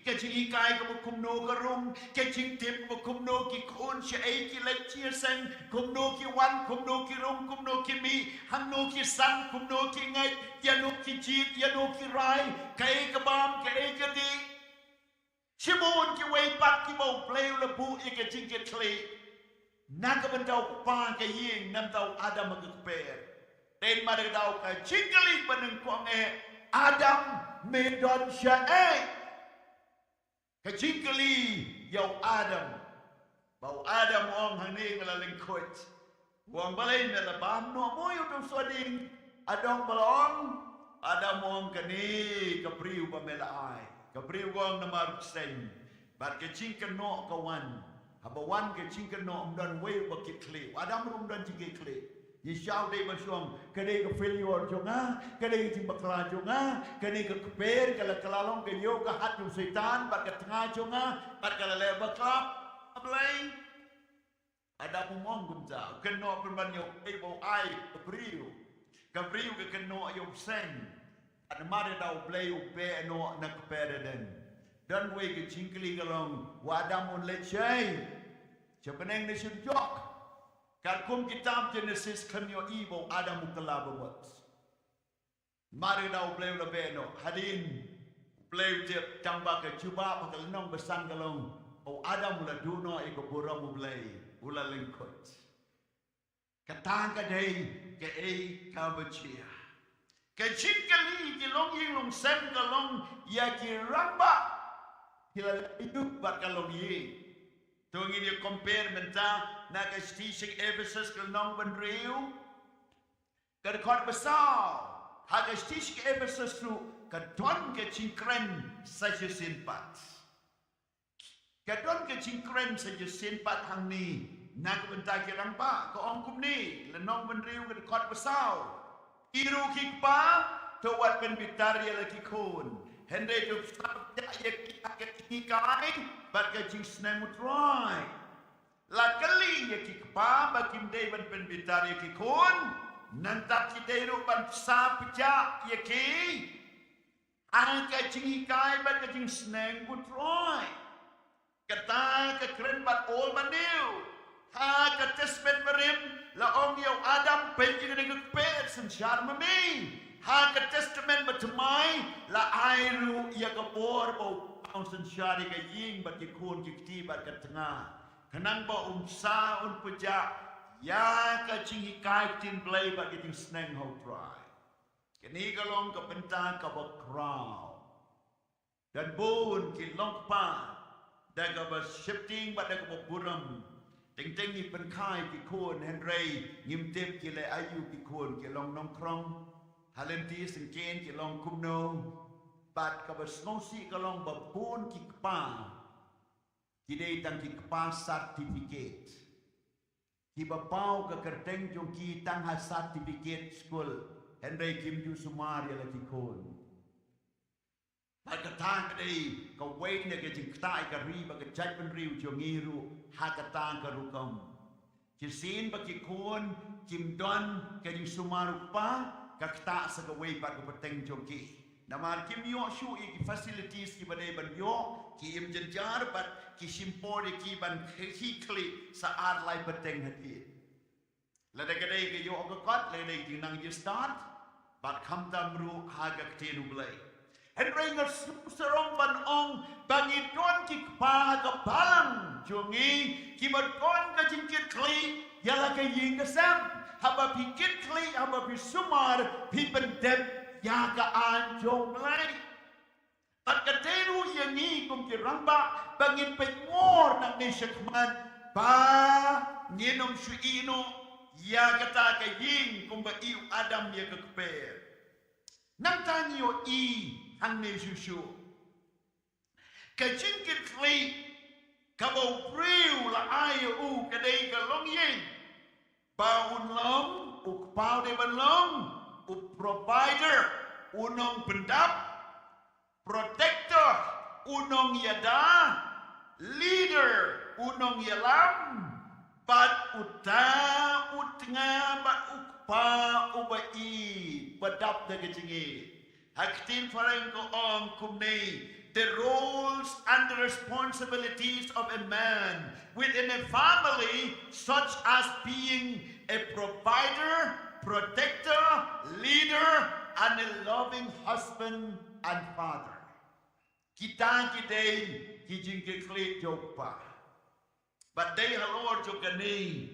ke ching kai ka kum no ka rum ke ching tip ka kum no ki khon she ai ki le chia sang kum no ki wan kum no ki rum kum no ki mi hang no ki san kum no ki ngai ya no ki chi ya no ki rai kai ka bam ke ai ka di Shimon ki way pat ki bo play la bu e ke ching ke kli na ka ban dau pa ke ying nam dau Adam ka per den ma dau ka ching kali ban ko nge Adam me don sha ai Kecingkali yau Adam bau Adam ong hang ni ngalaling kot wong balai na labam no mo yu dong soding adong balong Adam ong kani kapriu pamela ai kapriu gong na maruk sen bat kecingkan no kawan habawan kecingkan no umdan way bakit kli Adam umdan jige kli Yishau day masyong kadai ka failure jonga kadai ka bakla jonga kadai ka keper kala kalalong ka yo ka hat yung setan bat ka tengah jonga bat kala le baklap ablay ada pumong gunja keno perban yo ebo ai kapriu ka keno yo seng ada mare dau blay upe no na keper den dan way ka cingkli kalong wadam on lechay chapeneng ni syujok Kalkum kitab Genesis kanyo ibo Adam mukalaba wat. Mari daw play la beno hadin play tip tamba ka cuba pakal nong besang kalong o Adam mula duno iko buram play ula lingkot. Katang ka day ke ei kabachia. Ka chinkali ki long ying long sem kalong ya ki ramba hilal itu bat kalong yi. Tung ini compare menta na ka stisig Ephesus kal nong bandriu ka rekod besar ha ka stisig Ephesus tu ka don ka cingkren sa simpat ka don ka cingkren sa simpat hang ni na ka benta ki rang pa ka ong kum ni la nong bandriu ka rekod besar iru ki pa to wat ben bitaria la ki kon Henry tu sabda ya ki kai bat ka jing snang mutrai la kali ya ki pa ba kim dei ban pen bitar ya ki kon nan tak ki dei ru ban sa pja ya ki ang ka jing kai bat ka jing snang mutrai kata ka kren bat all maniu ha ka testament marim la ong yo Adam pen jing ne ka pe sen charma mi ha ka testament batamai la airu ya ka bor bo ausen syari ka ying bat ki kun ki ti bat ka tengah kanang ba sa un peja ya ka cing kai tin play bat ki ting sneng ho try kini kalong ka benta ka ba crown dan bun ki long pa da ka ba shifting bat da ka ba buram ting ting ni pen kai ki kun Henry ngim tip ki le ayu ki kun ki long nong krong Halenti sengken ki long kumno pat ka basnosi ka long babun ki kpa ki dei tang ki kpa certificate ki bapau ka kerteng jong ki tang ha certificate school Henry Kim Ju Sumar ya la ki kon pat ka tang dei ka wei ne ke jing tai ka ri ba ka jai pen riu jong ngiru ha ka tang ka rukam ki sin ba ki kon kim don ka jing Sumar pa kakta sa gaway pat ko pateng joki namar kim yo shu ki facilities ki bade ban yo ki im janjar pat ki simpore ki ban khikli sa ar lai pateng hati la de gade ke yo ko kat le dei tinang ji start bat kham tam ru ha ga tenu blai Henry serong ban ong bangi don ki pa ka balang jungi ki ban don ka jingkit kli yala ka ying ka sam haba pikit kli haba pi sumar pi pendem ya ka an jong lai at ka tenu yangi kum ki ramba bangin pengor nak ni syakman pa nginom suino ya kata ka ying kum ba iu adam ya ka keper nang tanyo i hang ne susu ka jingkit kli ka bau priu la ai u ka dei ka long yin ba un long u pau de ban long u provider unong pendap protector unong yada leader unong yalam bat uta utnga bat ukpa ubai badap de gejingi haktin fareng ko ong kumnei the roles and the responsibilities of a man within a family such as being a provider, protector, leader and a loving husband and father. Kita kidei kijing klik jopa. But they halor jogani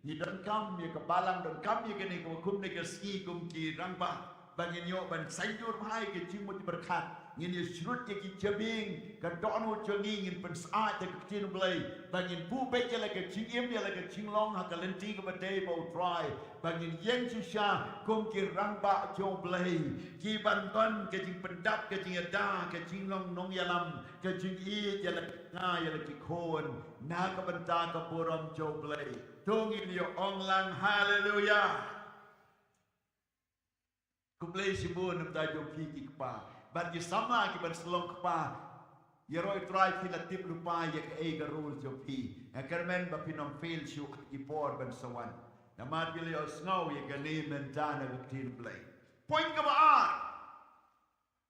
ni don kam ye kabalang don kam ye kene ko kum ne ke ski kum ki rangba bangin yo ban sayur mai ke jimut berkat ngin ye surut ke ki jabing ka donu jongi ngin pen saat ke tin blai bangin bu be ke la ke jing im ye la ke jing long ha ka lenti ke bade bo try bangin yen chi sha kum ki rangba jo blai ki ban ton ke jing pendap ke jing da ke jing long nong yalam ke jing i ye la nga ye la ki kon na ka banta ka puram jo blai tungin yo ong lang hallelujah kuplay sibun nam tayo piki kpa but you sama ki ban selong kpa yeroi try filatip lupa ye ka e garul jo pi akarmen ba pinom fail shu ipor ban sawan namat bili o snow ye gani mentana tin play point ka ba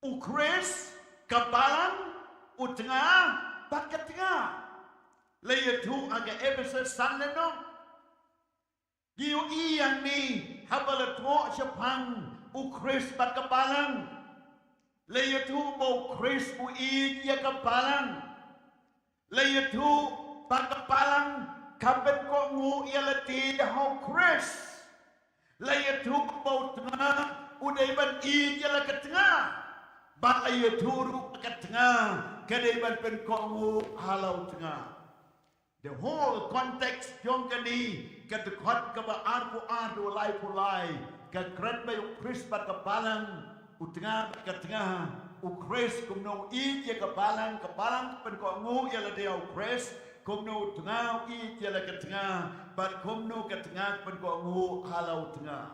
u Chris kabalan utnga bat katnga layer tu aga episode sanleno giu iyang ni habala to syapang u Chris bat kapalang layer tu bo Chris u iya kapalang layer tu bat kapalang kabet ko ngu ialati ho Chris layer tu bo tengah u dai ban iya la katengah bat layer tu ru katengah kadai ban pen ko ngu halau tengah. The whole context yang kini kedekat keba arpu lai pulai kekret bayu Chris bat kepalang utengah ketengah Chris kumno i je kepalang pen ko ngu ya la dia Chris kumno tengah i je la ketengah bat kumno ketengah pen ko ngu halau tengah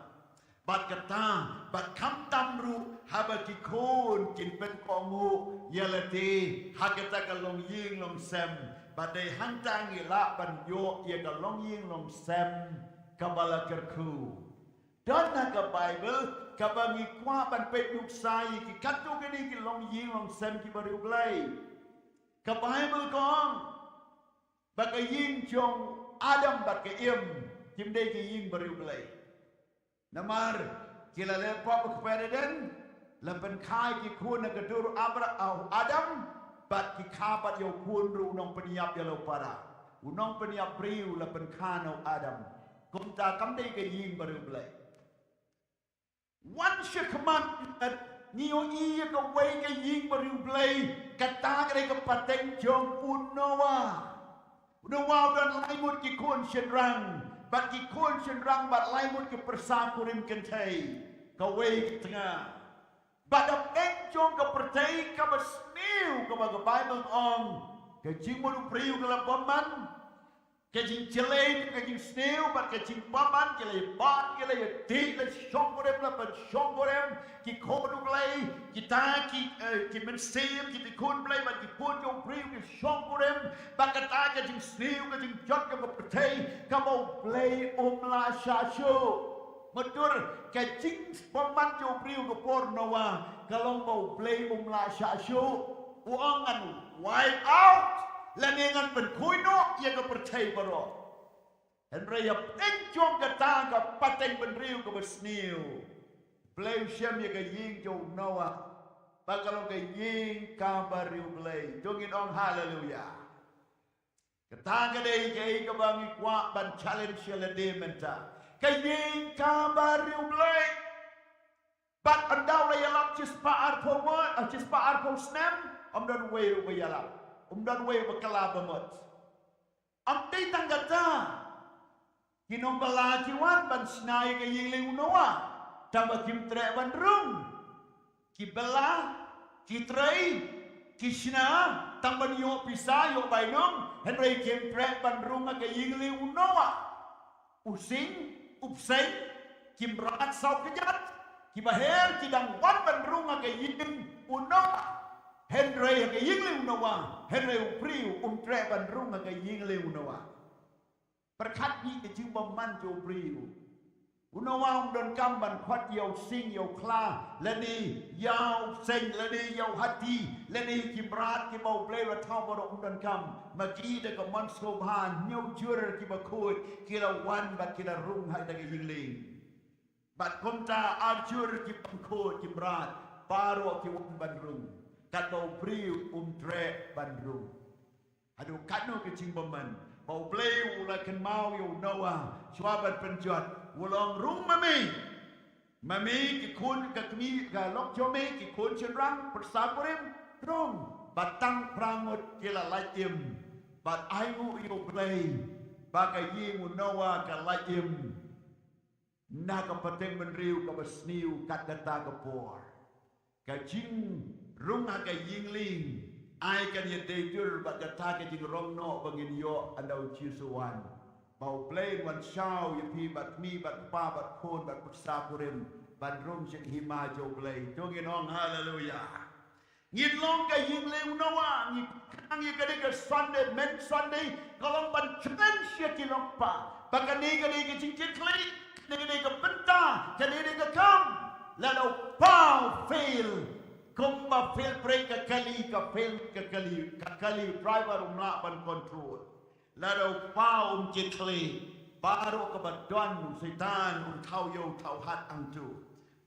bat kata bat kam tamru haba ki kon kin pen ko ngu ya la ti hakata kalong ying long sem badai hantang ila ban yo ye ka long ying long sem kabala kerku dona ka bible ka bangi kwa ban pet yuk sai ki katu gani ki long ying long sem ki bari ublai ka bible kong ba ka ying chong adam ba ka im kim dei ki ying bari ublai namar kila le pop ka pereden lampan khai ki kun ka dur abra au adam bat ki kabat yo kun ru nong peniap ya lo para unong peniap priu la pen kano adam kum ta kam dei ke ying baru blai wan shikman ni o i ka wei ke ying baru blai kata ke ke pateng jong unowa dan lai mut ki kun shenrang bat ki kun shenrang bat lai mut ki persakurim kentai ka wei tengah badap enjong ke percaya ke besniu ke baga Bible on ke jing mulu priu ke lapaman ke jing celai ke jing sniu bat ke jing paman ke le bat ke le ti le shongorem la pat shongorem ki kodu play kita ki mensim ki kun play bat ki pun jong priu ke shongorem bat kata ke jing sniu ke jing jot ke percaya ke mau play la shashu Matur kecing paman jo priu ke pornowa kalau mau play la syasyu uangan wipe out lanengan pen kuino ia ke percaya baro Henry ya enjong kata ke pateng pen riu ke besniu play syam ia ke ying jo noa Bakalong kay ying kabariw blay. Tungin ong hallelujah. Kataga day kay kabang ikwa ban challenge sila di menta. Kay ying kabariw blay. But andaw la yalap cispaar po mo, cispaar po snem, dan way ba yalap. Dan way ba kalabamot. Ang titang gata. Kinombala jiwan ban snai kay ying unawa. Tama kimtre ban rum. Kibala, kitray, kishna, tamban yo pisa yo bainong, henry kimtre ban rum kay ying unawa. Using, upsay, kimrat saw kejat. Kibaher kidang wan ban rum kay ying unawa. Henry kay ying unawa, henry upriu tre ban rum kay ying unawa. Perkat ni ke jumpa man jo upriu. Unawa don kamban kwat yau sing yau kla leni yau sing leni yau hati leni kibrat kibau play wa tau bodo don kam magi de ka man so ban nyau jur kibakut kila wan bat kila rung hai de yingling bat komta arjur kibakut kibrat paro kiwan bandrung kat bau priu tre bandrung aduh kanu ke jimbaman bau play ula kan mau yo noa swabat penjot Ulong rung mami ki kun ka kmi ka lok jome ki kun cenrang persapurim rung batang prangut kila laitim bat aimu yo play baka yimu noa ka laitim na ka pateng menriu ka basniu kat data ka por ka jing rung ka yingling ai kan ye deitur bat data ka jing rong no bangin yo andau chisuan Bau plain wan shaw yapi bat mi bat pa bat kon bat sapurim bat rum sing hima jo play tungin ong hallelujah ngin long ka ying leu noa ngi kang ye kade ka Sunday men Sunday kalong ban chen sia ki long pa bakani kade ka ching ching klei kade ka benta kade ka kam la do pau fail kumba fail break ka kali driver umla ban control Lalu pau jikli baru kebadan setan tau yo tau hat angtu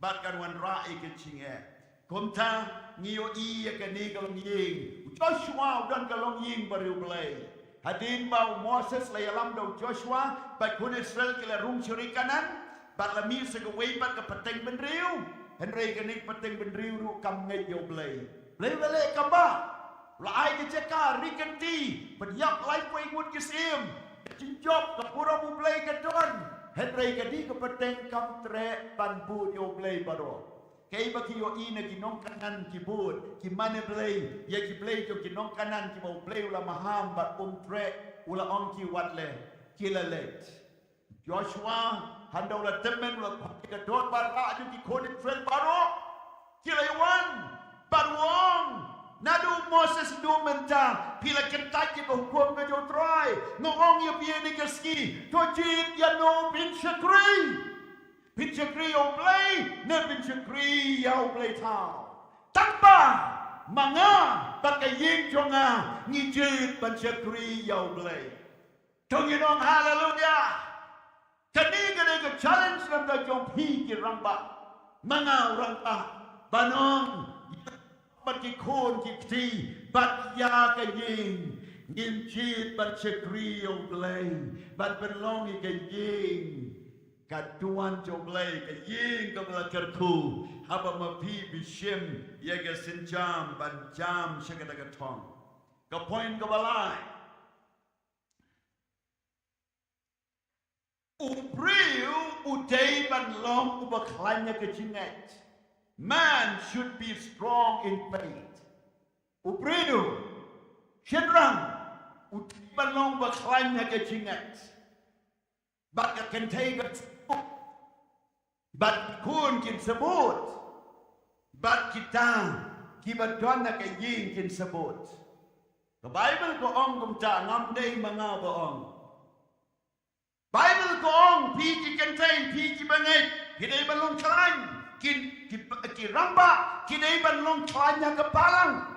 bahkan wan rai kecingnya komta ngiyo iya kani kalong ying Joshua dan kalong ying baru play hadin bau Moses layalam dau Joshua bat kun Israel kila rung syurikanan bat lami segawai bat ke peteng benriu henry kani peteng benriu ru kam ngai yo play balik kamba Lai ke cekar, rikanti, penyap lai kuih ngut kisim, cinjop ke pura mu play ke don, henry ke di ke peteng kam tre pan bud yo play baro. Kei baki yo ina ki nong kanan ki bud, ki mana play, ya ki play jo ki nong kanan ki mau play ula maham bat tre ula ong ki wat le, kila let. Joshua handau la temen ula kuih ke don barra ju ki kone trail baro, kila iwan, baruang. Nadu Moses do menta pila kentai ke hukum ke jo try ngong ye pie ni ke ski to jit ya no bin chakri o play ne bin chakri ya o play tau tanpa manga pakai ying jonga ni jit bin chakri ya o play tongin ong hallelujah kani ke challenge ram da jong pi ki ramba manga ramba banong bat ki khôn ki thi bat ya ka ying ngin chi bat chakri o play bat belong ka ying ka tuan jo play ka ying ka bla kerku haba ma pi bishim ya ga sinjam ban jam shaka ka thong ka point ka balai upriu utei ban long ubakhlanya ka jinget Man should be strong in faith. Upridu, Shedrang, Utibalong Baklanya Gachingat. But you can take it, but Kun can support. But kita, Kibadwana Kaying can support. The Bible go on kumta ngam day mga boong. Bible go on, piki can take, piki bangay, Kide balong kalang. Ki ramba kinai ban long klanya kepalang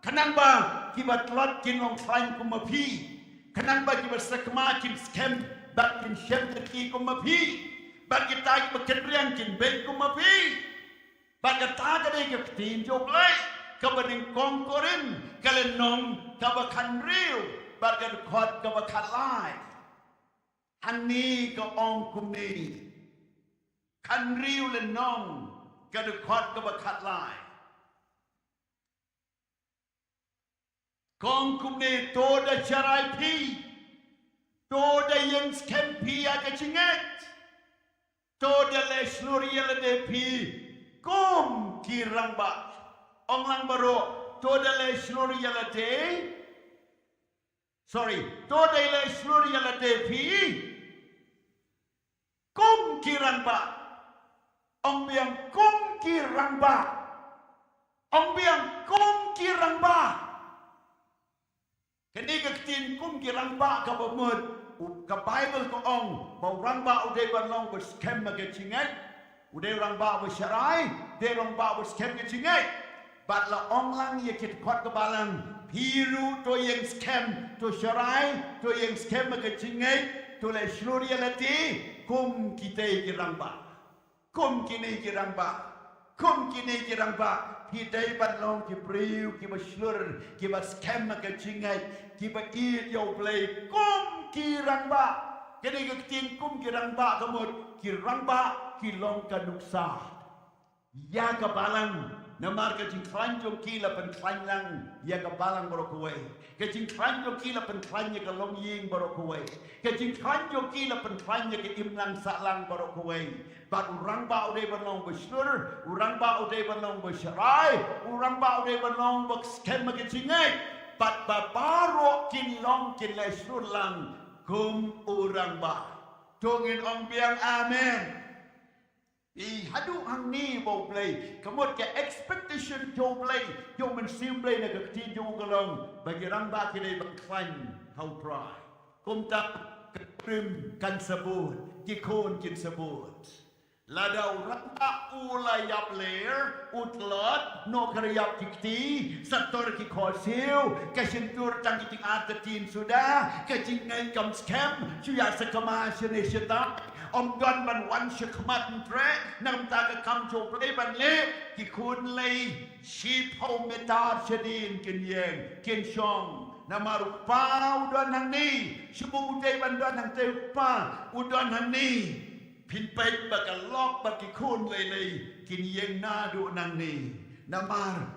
kanang ba ki batlot kin long klan kumapi kanang ba ki basakma kin scam bak kin shem ki kumapi bak kita ki bakendrian kin ben kumapi Bagata ka de ka tin jok lai ka baning kong korin kalenong ka ba kan riu bagan khot ka ba kan lai ani ka ong kum ni kan riu le nong ka de khot ka ba kan lai kong kum ni to da charai pi to da yang skem pi aga chinget to da le sluri le de pi kom kirang ba ong lang baro to da le sluri le de sorry to da le sluri le de pi kom kirang ba ong biang kom kirang ba ong biang kom kirang ba kini ketin kum kirang ba ka bamud ka Bible ko ong bau rang ba uday banlong bus kem ga chingai uday rang ba bus sharai de rang ba bus kem ga chingai bat la ong lang ye kit khot ka balang piru to yang scam to sharai to yang scam ga chingai to le shluria lati kum kita kirang ba kum kini kirang ba kum kini kirang ba Hidai banlong ki priu ki baslur ki bas scam ka chingai ki ba eat yo play kum ki rang ba kini ka tin kum ki rang ba kamut ki rang ba ki long ka nuksa ya ka balang namar ka jing klan jo ki la pen klan lang ya ka balang baro ko ka jing klan jo ki la pen klan ya ka long ying baro ko ka jing klan jo ki la pen klan ya ka im lang sa lang baro ko But urang ba uday banlong baslur, urang ba uday banlong basyarai, urang ba uday banlong bakskem magicingay. But babaro kinlong kinleslur lang kum urang ba. Tungin ong biang amen. Hadu ang ni bo play. Kamot ke expectation jo play. Jo men sim play na kakti jo galong. Bagi rang ba kinay baklan how try. Kum tak krim kan sabut, kikon kin sabut. Ladau rata ulayap layer utlot no kariyap kikti sator ki khosil kasintur tang kiting atatin sudah kajingai kam scam suya sakama shene shita om don ban wan shikmat tre nam ta ka kam cho play ban le ki kun lei shi pau meta shadin kin yeng kin shong namaru pa udon hang ni shubu dei ban don hang te pa udon hang ni Pin baik bakal lok bagi kun lelei kini yang nadu nang ni namar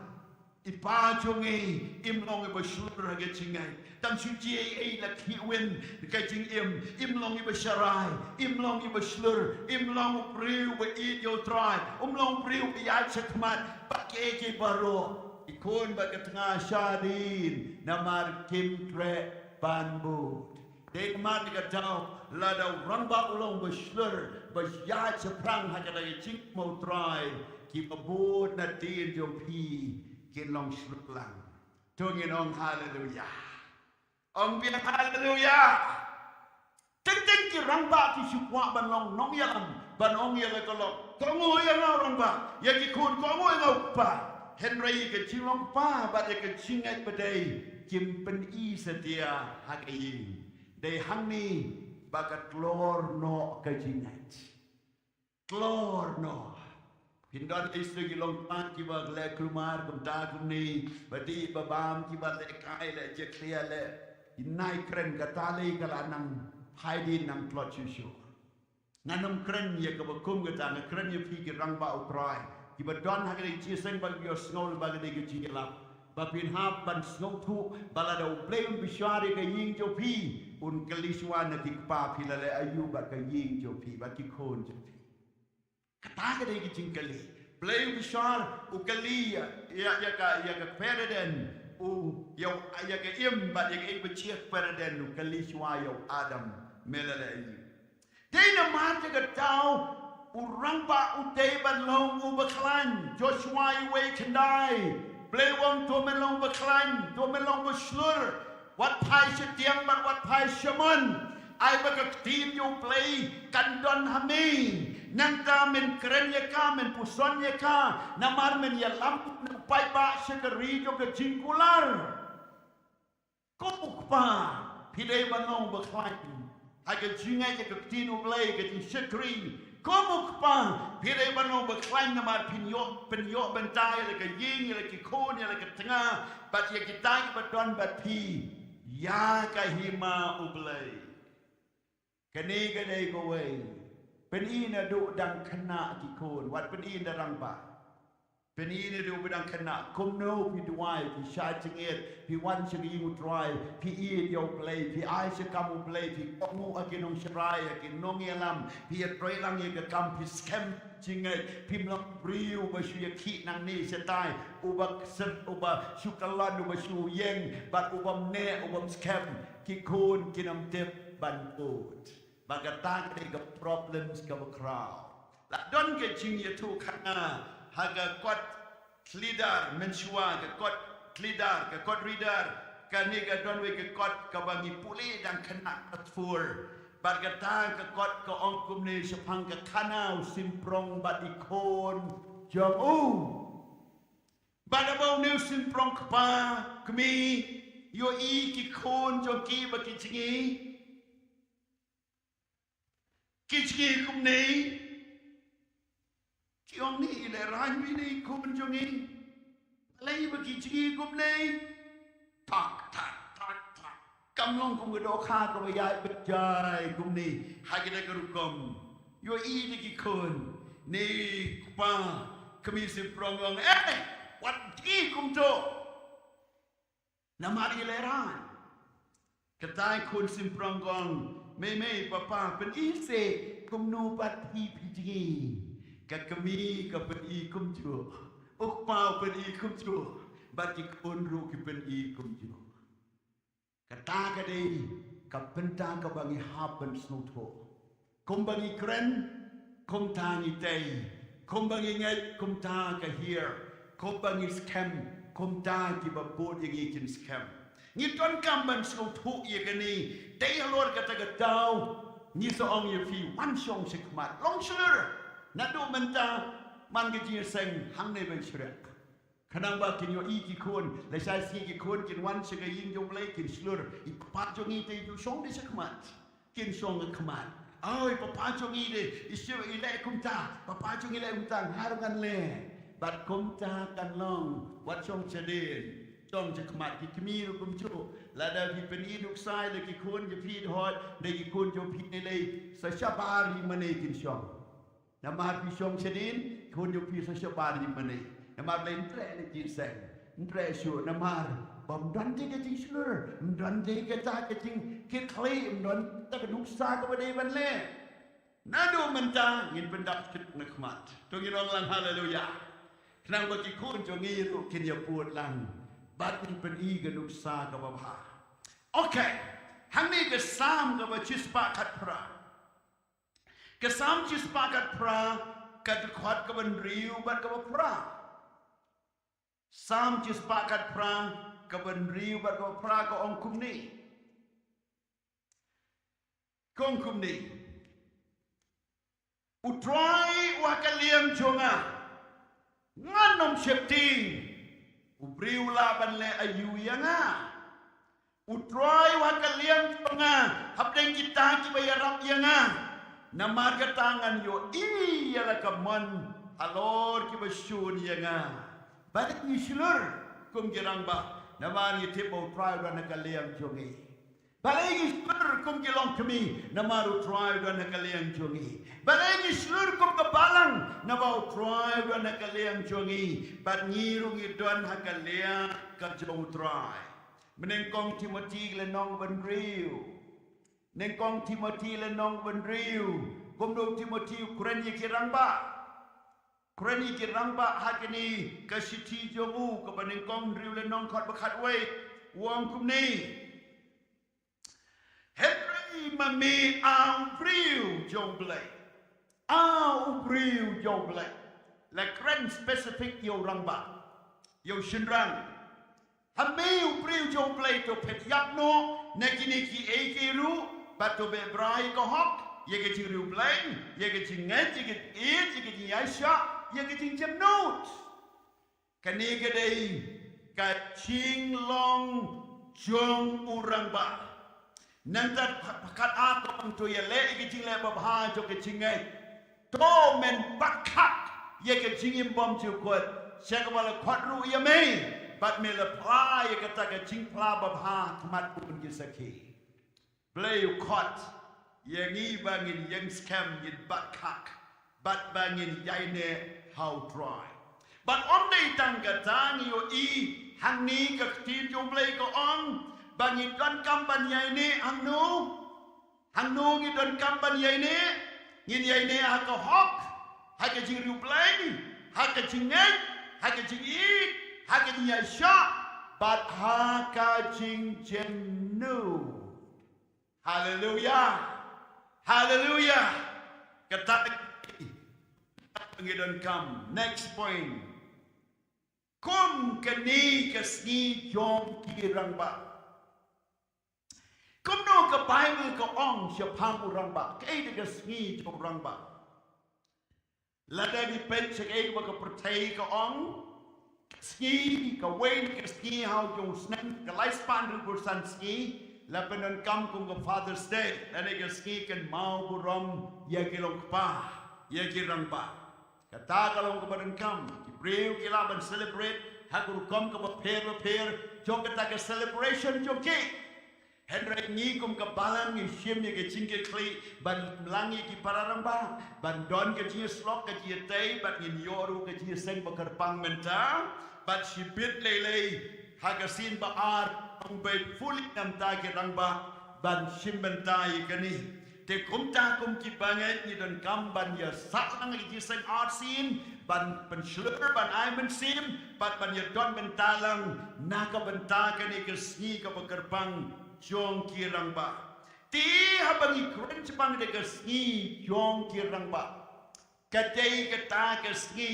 ipa jongi imlong iba shulur hage chingai tam suci ai la kiwin kai ching imlong iba sharai imlong iba shulur imlong priu ba idio try umlong priu ya chakmat pakai ke baro ikun baga tengah syadin namar kimtre banbu Dek mat dekat jauh, ladau rangba ulong berslur, berjaya seprang hanya dari cik mau try, kita bod natin jom pi, kin long slurlang. Tungin ong haleluya, ong biang haleluya. Teng ki rangba ki syukwa ban long nong yalam, ban ong yalam kolok. Kongo yang rangba, yang ikut kongo yang pa. Henry ke cilong pa, pada ke cingat badai, kim pen I setia hagayin. Dei hang ni bagat klor no kajingat. Klor no. Hindon istri gilong pan kiba le kumar kumta kumni badi babam kiba le kai le jeklia le inai kren katale kalanang haidi nang klot susu. Nganum kren ye kabakum gata kren ye pi rang ba utrai. Kiba don hagari chiseng bagi yo ngol bagi de gilap. Bapin hap ban snow tu balado blame bishari ka ying jopi un kaliswa na tikpa pilale ayuba ka ying jopi baki kon jopi kata ka de giting kali blame bishar u kali ya ka pereden u ya ka im ba ya ka bchiek pereden u kaliswa yo adam melale ayu dena man ka tau urang ba u ban long u baklan joshua we kendai Play wong to melong baklan, to melong baslur. Wat pai setiang bat wat pai shaman. Ai bagak team you play kandon hami. Nang ka men keren ye ka men puson ye ka. Namar men ya lampu nang pai ba sekeri jo ke jingkular. Kopuk pa. Pidai banong baklan. Ai ke jingai ke tinu play ke sekeri. Komuk pang pire bano berklaim nama penyok bentai le ke ying le ke kon le ke tengah bat ye kita ke don bat pi ya ka hima ublai kani ke dei ko wei pen ina du dang kena ki kon wat pen ina rang ba pen ina du bedang kena kom no pi duai pi sha chinget pi wan chi yu try pi i yo play pi ai se kam play pi komu akinong shrai akinong yelam pi troi lang ye ke kam pi scam chinget pi mlong briu ba shu ye ki nang ni se tai uba set uba shu kalan uba shu yeng bat ubam ne ubam scam ki kon kinam tep ban ut bagatang de problems ka crowd la don ke ching ye tu khana haga kot leader mensua ke kot leader ke kot reader kani ke don we ke kot ka bangi puli dan kena atfur bargatang ke kot ke ongkum ni sepang ke kanau simprong bat ikon jong u badabau ni simprong kpa kmi yo i ki kon jong ki ba ki chingi ki chingi kum ni Kiong ni le ran wi ni kun jong ni lei ba ki chi kum nei tak kam long kum do kha ko ya be jai kum ni ha ki da ka ru kom yo i ni ki kun ni pa kami sim prong ong wat ki kum to na mari le ran katai kun sim prong gong me papa pen i se kum no pat pi ji kami ke peni kum ju ukpau peni kum ju bagi konru ke peni kum ju kata ke dei ka pentang ka bangi happen snutho kum bangi kren kum tangi tei kum bangi ngai kum ta ka here kum bangi scam kum ta ki ba bod ye kin scam ni ton kam ban snutho ye ke ni dei halor kata ka dau ni so ong ye fi wan shong se kmat long shur Nado menta man ke seng hang ne ben shrek kanang ba kin yo i ki kon le sai si ki kon kin wan se ga yin jong le kin slur I pa jong I te ju shong de se kmat kin shong ga kmat ai pa jong I de I se I le kum ta pa jong I le kum ta har gan le bat kum ta kan long wat shong che de Trongจะขมัดกิมีรูปมชูและเดินเป็นอีลูกชายเลยกิคนจะพีดหอดในกิคนจะพีดในเลยสัชบารีมันเองกินช่องน้ำมันพิชงเชดินคนจะพีดสัชบารีมันเองน้ำมันเล่นแตรในจีนแสงแตรชัวน้ำมันบ่มดันที่กระจิงสลร์ดันที่กระจายกระจิงคิดคลีดันแต่กระดูกซาก็ไม่ได้บันเล่น่าดูมันจ้ายินเป็นดับชุดนักขมัดตรงนี้ร้องลังฮาเลลูยาขณะว่ากิคนจะงี้รูกินยาปวดลังบัดนี้เป็นอีกันอุตสาหกับว่าโอเคฮังนี้ก็สามกับว่าชิสปากัดพระก็สามชิสปากัดพระกัดขวัดกับวันริวบัดกับว่าพระสามชิสปากัดพระกับวันริวบัดกับว่าพระก็องคุมนี้กองคุมนี้อุตรายว่ากันเลี้ยงชงอ่ะงานนมเชฟตีUbriu laban le ayu yanga Utrai wa kalian tengah Habdeng kita ki bayarap yanga Namar ka tangan yo Iya la kaman Alor ki basyun yanga Badak ni silur Kum girang ba Namar ki tipa utrai wa na kalian jongi Balai silur kum kilong kami Namar utrai wa na kalian jongi Balai silur kum kabalang Namar utrai wa na kalian jongi Bat ngirung idon ha kalian kajong utrai Menengkong Timothy le nong ban riu Nengkong Timothy le nong ban riu Kum do Timothy kuren yikirang ba Kuren yikirang ba hakini Kasiti jongu Kapanengkong riu le nong kot bakat wei Wang kum ni Henry mami ang priu jong blai. Ang priu jong blai. La kren spesifik yo rangba. Yo shinrang. Hami priu jong blai to pet yap no. Nekini ki eke ru. Bato be brai ko hok. Ye ke ru blai. Ye ke nget. Ye ke it. Ye ke yasha. Ye ke jem note. Kani ke dei. Ka ching long jong urangba. Nanti pakat aku untuk ye le ikicing le babha jo kicing ngai to men bakak ye ke jingim bom chu kot sia ka bala khot ru ye me but me la pla ye ka ta ka jing pla ba ha khamat pun ki sakhi play you khot ye ngi bangin yang scam yin bakak but bangin yaine how try but on day tang ka tang yo I hang ni ka tin jo play ko on bangin don kam ban yaine hang nu ngi don kam ban yaine ngin yaine ha ka hok ha ka jing ru play ha ka jing ngai ha ka jing I ha ka jing ya sha but ha ka jing chen nu hallelujah hallelujah kata ngi don kam next point kum kani kasni jom ki rangba kum no ka bible ka ong sia phang rangba kai de kasni jom rangba lada di pen se kai ba ka pertai ka ong ski ka wen kasni how jong snen ka lifespan ru kursan ski la penon kam kum ka father's day ane ka ski kan mau burom ya kilong pa ya kirangba kata kalau ka badan kam Real kila ban celebrate hagur kom ka pair jong kata ka celebration jong ki Henry ni kum ka balang ni shim ni ka chingke kli ban langi ki pararamba ban don ka chi slok ka chi tay ban ni yoru ka chi seng bakar pang menta ban shi bit lele hagasin ba ar ang bay fully nam ta ki rangba ban shim benta I kani te kum ta kum ki banget ni don kam ban ya sak nang ki seng art scene ban penslur ban ai men sim ban ya don bentalang naka bentaka ni kesni ka pekerbang jong kirang ba ti habang ikren bang de kesni jong kirang ba kadai kata kesni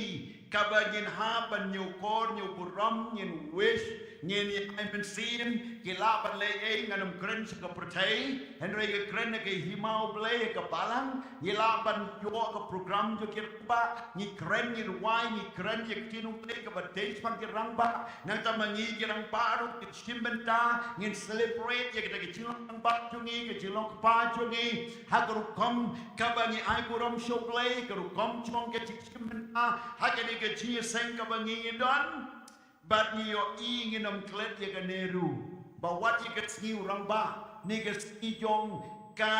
kabagin ha ban nyu kor nyu buram nyen wish nyen ni ai men sim kila ban le ei nganam kren ka pertai henry ka kren ka himau ble ka balang ila ban yo ka program jo kirba ni kren ni wai ni kren ye tinu ble ka badai pan kirang ba nang ta mangi kirang paru ki simbenta ngin celebrate ye ka chilong ba chungi ka chilong pa chungi ha ka kom ka bangi ai kurom show ble ka kom chong ka simbenta ha ka ni ka chi seng ka bangi don but ni yo inginam klet ye ka neru ba wat ye ka sni urang ba ni ka sni jong ka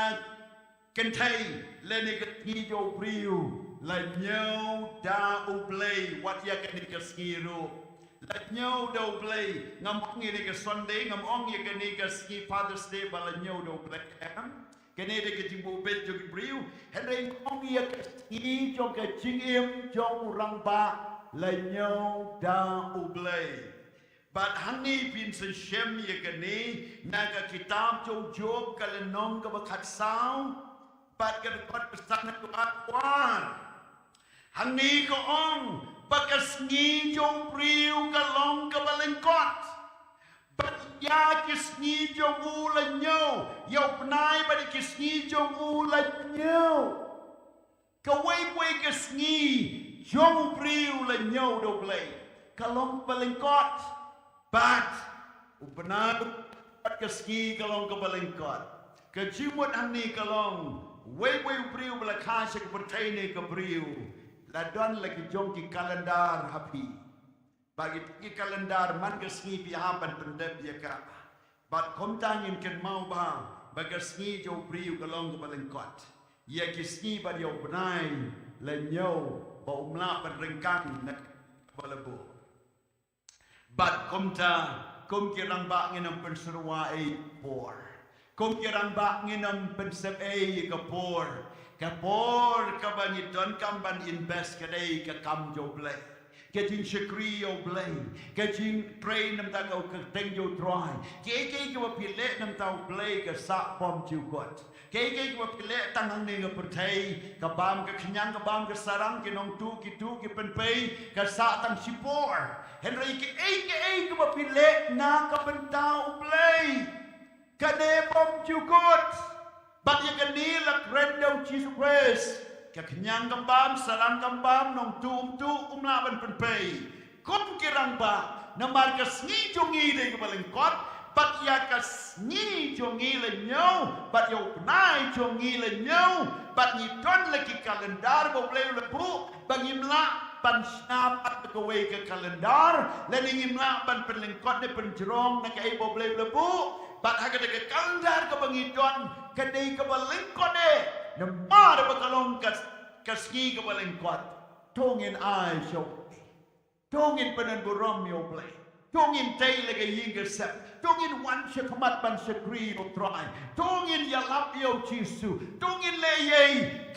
kentai le ni ka sni jo priu la nyau da ublay wat ye ka ni ka sni ru la nyau da ublay ngam ngi ni ka Sunday ngam ong ye ka ni ka sni Father's Day ba la nyau da ublay kene de ke jimbo bet jo ki priu henry ong ye ka sni jo ka jingim jong urang ba la nhau da ublay but hani bin se shem ye kani naga kitab jo job kalenong ka bakhat sao but ka pat pesan tu atwan hani ko ong bakas ngi jo priu ka long ka balengkot but ya kisni jo u la nhau yo pnai ba kisni jo u la nhau ka wei kisni jong priu la nhau do play kalong balengkot but ubenar ke ski kalong ke balengkot ke jimut ani kalong wei priu bala khashe ke pertaine ke priu la don la ke jong ki kalendar happy bagi ki kalendar man ke ski pi hapan pendep ya ka but kom tangin ken mau ba bagi ski jo priu kalong ke balengkot ya ki ski ba yo benai la nhau bau mla ban rengkang nak balabu bat kom kirang ba nginam penserwa ai por kom kirang ba nginam pensep ai ka por ka bani don kam ban invest ka dai ka kam jo play ka jing shakri yo play ka jing train nam ta ka teng jo try ke ka pile nam ta play ka sa pom chu kot ke ko pile tangang ne ga pertai ka bam ka khnyang ka bam ka sarang ki nong tu ki pen pei ka sa tang sipor henry ke ko pile na ka bentau play ka ne bom jukot bat ye ka ni la krendo Jesus Christ ka khnyang ka bam sarang ka bam nong tu umla ban pen pei kom kirang ba na mar ka sngi jongi de ka balengkot but yakas ni jongi le nyau but yo nai jongi le nyau but ni ton le ki kalendar bo ble le bu bangi mla ban snap at ko we ke kalendar le ni mla ban penlengkot ne penjerong na ke bo ble le bu but ha ke kalendar ko bangi ton ke dei ko lengkot de na ma de bakalong kaski ko lengkot tongin ai show tongin penen burom yo ble tongin tay le ke yin ke sep tongin wan she khamat ban she kri no try tongin yalap yo chisu tongin le ye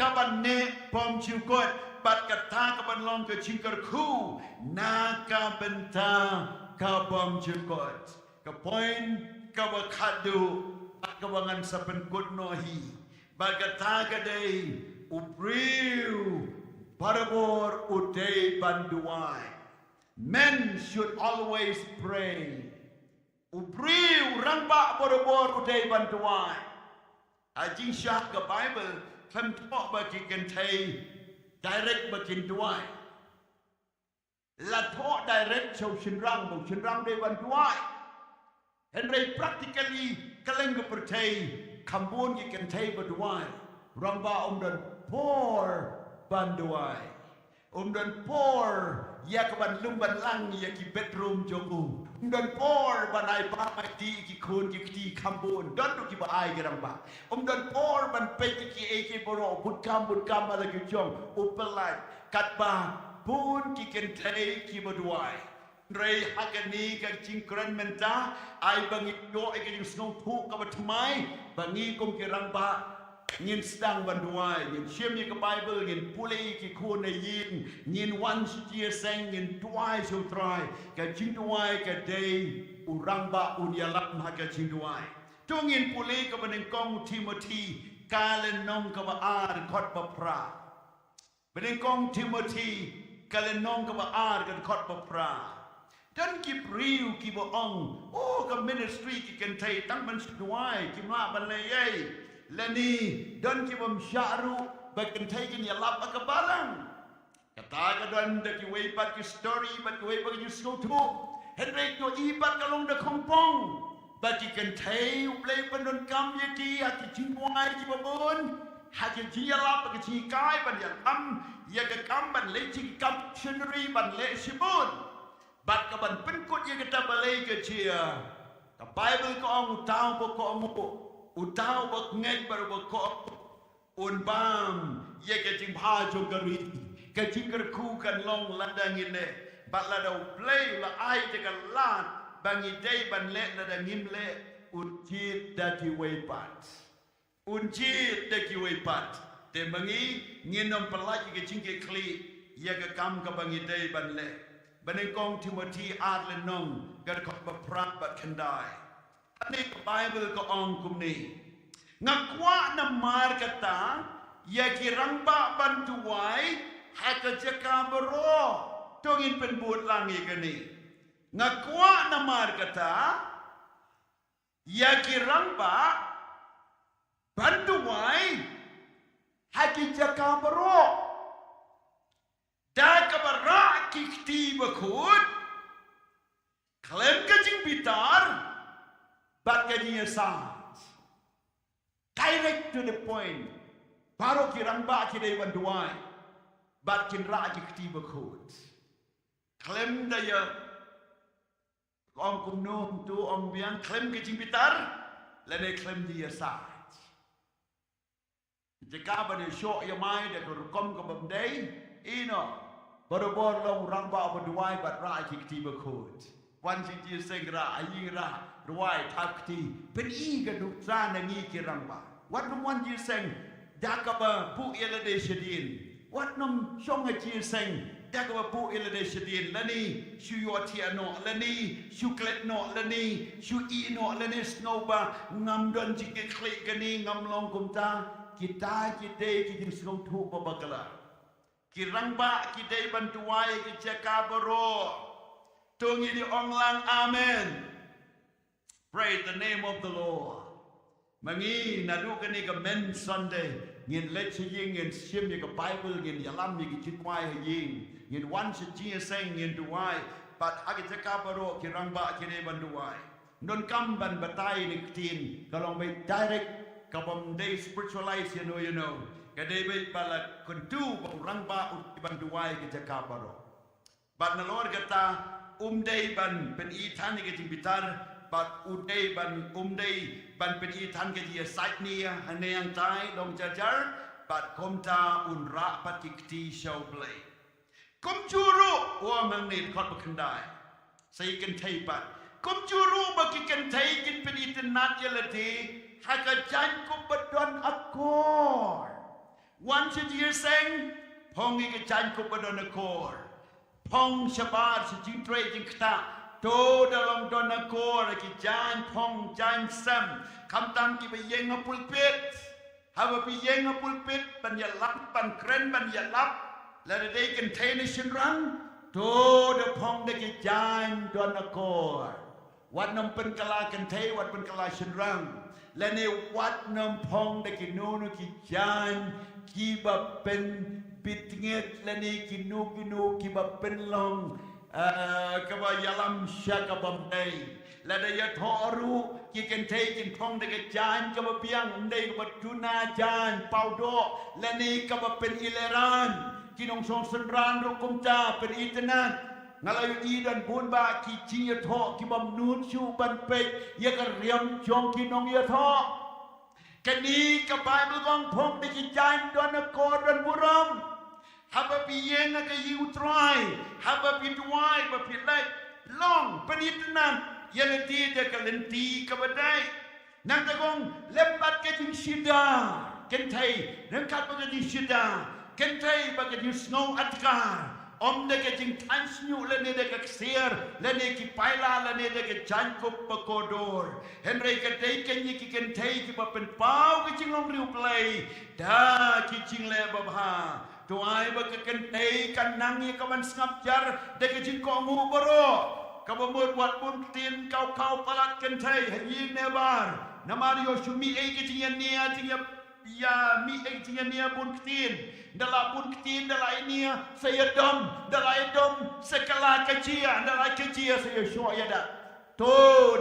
kaban ne pom chu kot bat kata kaban long ke chingkar khu na ka benta ka pom chu kot ka point ka ba khadu ka bangan sa pen kot no hi bat kata ka dei upriu parabor utei banduai. Men should always pray. Upriu rangba borobor udai bantuai. Ajing syah ke Bible kan tok bagi kentai direct bagi tuai. La tok direct show shinrang dei bantuai. Henry practically kaleng ke pertai kambun ki kentai bantuai. Rangba dan poor bantuai. Dan poor ya kaban lumban lang ya ki bedroom jogu dan por banai pa mai ti ki khun ki ti kambun dan tu ki ba ai gerang ba dan por ban pe ki e ki boro but kam ala ki jong upelai kat ba pun ki ken thei ki bodwai rei hakani ka jingkran menta ai bangi do e ki sno thu ka ba thmai bangi kum ki rang ba nhìn stang banduai nhìn chiêm như cái Bible nhìn puli cái khuôn này nhìn one chia sang nhìn tuai siêu trai cái chính tuai cái day urang ba unyalam ha cái chính tuai tu nhìn puli cái bên kong Timothy kalen nong cái ba ar khot ba pra bên kong Timothy kalen nong cái ba ar cái khot ba pra dan ki priu ki bo ong cái ministry ki kan thai tang ban tuai ki ma ban le ye Lani don ki bom syaru bagian taken ya lap akabalang kata ka don da ki way pat ki story but way bagi you go to Henry no ibat kalong da kompong but you can tay play pandon kam ye ki at ki chingwai ki babon ha ki ya lap ki chi kai ban ya ya ka kam ban le chi kam scenery ban le sibun bat ka ban penkut ye ka balai ke chia ka Bible ko ang tao po ko ang utau bak ngek baru bak unbam ye ke jing pha jogari ke jingker ku kan long ladang ine bat ladau play la ai te kan lat bangi dei ban le ladang imle unjit daki weipat unjit daki weipat te bangi nginom pelai ke jingke kli ye ke kam ka bangi dei ban le baneng kong Timothy adle nong gar ko ba prak ba kendai Ani Bible ko ong kumni. Ngakwa na mar kata, ya kirang ba bantuai, haka jaka bero, tongin penbuat langi kani. Ngakwa na mar kata, ya kirang ba bantuai, haka jaka bero. Da kabara kikti bakut, klem kajing bitar, but kanya saat direct to the point baru kirang ba kidai banduai but kinra kitiba khut klem daya ong kumno tu ong biang klem ke jimpitar lene klem dia saat jika bani syok ya mai de kom ko bamdei ino baru bor long rang ba banduai but ra kitiba khut wan ji sengra ayira ruai takti peni ga duksa nangi kirang ba wat nom wan ji seng dakaba pu elade shedin wat nom shong ji seng dakaba pu elade shedin lani shu yoti ano lani shu klet no lani shu i no lani snowba ngam don ji ke klik gani ngam long kumta kita kite ki jing song thu ba bakala kirang ba kite bantuai ki cekaboro tungi di onglang amen. Praise the name of the Lord. Mangi nadu kani ka men Sunday ngin let ying ngin sim ye ka Bible ngin yalam ye ki chitwai ying ngin wan se ji sang ngin duai but agi jaka baro ki rangba ki ne banduai non kam ban batai ni tin kalong bay direct kabam day spiritualize you know kadai bay bala kuntu rang ba ban duai ke jakabaro ban nalor kata day ban pen itan ke jimbitar bat day ban pen itan ke dia site ni ane yang tai dong jajar bat komta unra patikti show play kom juru wa mangnit khot bakandai sai kan thai bat kom juru bagi kan thai kin pen itanat yalati haka jan ko badon akor once a year sang phong ke jan ko badon akor phong shabat sejing tre jing kta to dalam don akor ki jan phong jan sam kam tam ki bayeng pulpit haba bayeng pulpit ban ya lap ban kren ban ya lap la de kan thai ni shin rang to de phong de ki jan don akor wat nam pen kala kan thai wat pen kala shin rangและในวัดน้ำพองได้กินนูนกิจานกีบเป็นปิดเงียดและในกินนูกีบเป็นลองกบยาลัมชะกบัมเดยและได้ยทอรู้กิกันเทกินพองได้กิจานกบเปียงได้กบจุนาจานเปาโดและในกบเป็นอิเลรันกินองสองสันรานรุกุมจ่าเป็นอิตนันNgalayu idan pun ba ki chia tho ki bam nun chu ban pe ya ka riam chong ki nong ya tho kani ka bible gong phong de ki jan don ko don buram haba bi yeng ka yu try haba bi duai ba pi lai long panit nan ya le ti de ka len ti ka badai nang ta gong lembat ke jing sida ken thai nang kat ba ke jing sida ken thai ba ke jing snow atkar om de ke jing tansnyu le ne de ke ksier le ne ki paila le ne de ke jankop pakodor henry ke dei ke ni ki ken thei ki ba pen pau ki jing long riu play da ki jing le ba ha to ai ba ke ken thei kan nang ni ka man ngap jar de ke jing ko ngu boro ka ba mod wat pun tin kau palat ken thei hayin ne bar namario shumi e ki jing nia jing ya mi e jing nia pun tin dalam pun ketin dalam ini saya dom sekala kecil dalam kecil saya syok ya dah tu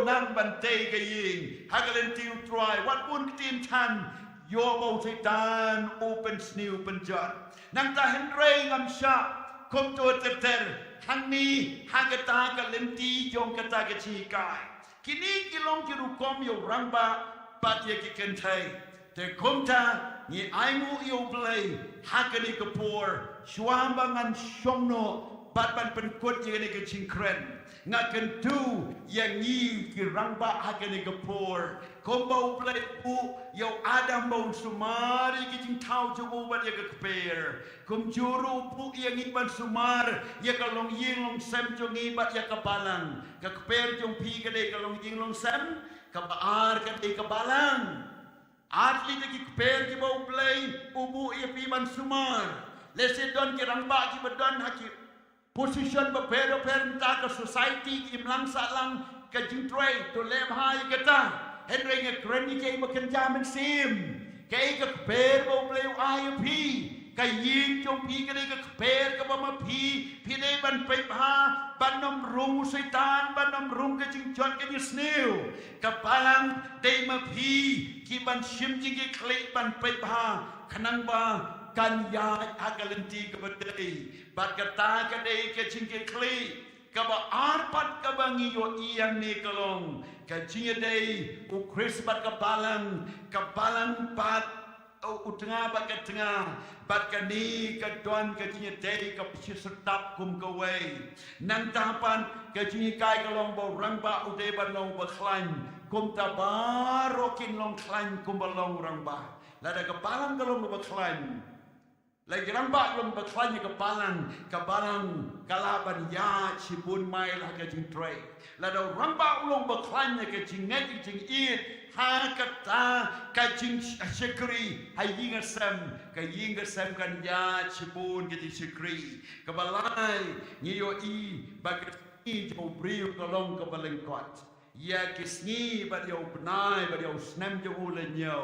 nang bantai kaying hagalen tiu try wat pun ketin tan yo bau setan open snew penjat nang ta henry ngam sya kom tu ter hang ni hagata kalenti jong kata kecil kai kini kilong kiru kom yo rangba pat ye kiken thai te kom ta ni aingu yo play hakani kapur shwambangan shomno batban penkut yang ni kecing keren ngakan tu yang ni kirangba hakani kapur kombau play pu yo adam bau sumari kecing tau jogo bat ya keper kum juru pu yang ni ban sumar ya kalong ying long sem jongi bat ya kapalang keper jong pi kade kalong ying long sem kabar kade kabalang Atli de ki per ki bau play ubu ia pi ban sumar lese don ki rangba ki badon haki position ba pero ta ka society ki mlang salang ka jingtrai to lem hai kata henry nge kreni ke ba kan jamin sim ke ka per bau play ai pi ka yin chong pi ka ka per ka ba ma pi ne ban pe ha ban nom rung setan ban nom rung ka jing chon ka ni snew ka palang dei ma pi ki ban shim jing ki klik ban pe ha khanang ba kan ya agalenti ka badai bat kata ka dei ka jing ki klik ka ba arpat ka bangi yo iyang ni kalong ka jing dei u chris bat ka balang pat utengah bat ka tengah bat ka ni ka don ka jing dei ka pisi setap kum ka wei nang tahapan ka jing kai kalong bo rang ba u dei ban long ba khlan kum ta baro kin long khlan kum ba long rang ba la da ka balang kalong ba khlan lagi rang ba long ba khlan ka balang kalaban ya chibun mai la ka jing trai la da rang ba long ba khlan ka jing ngai jing it ha kata ka jing shikri ha ying asam kan ya chibun ka jing shikri ka balai ni yo i ba ka ni jo briu ka long ka baleng kot ya kisni ba yo benai ba yo snem jo ulen yo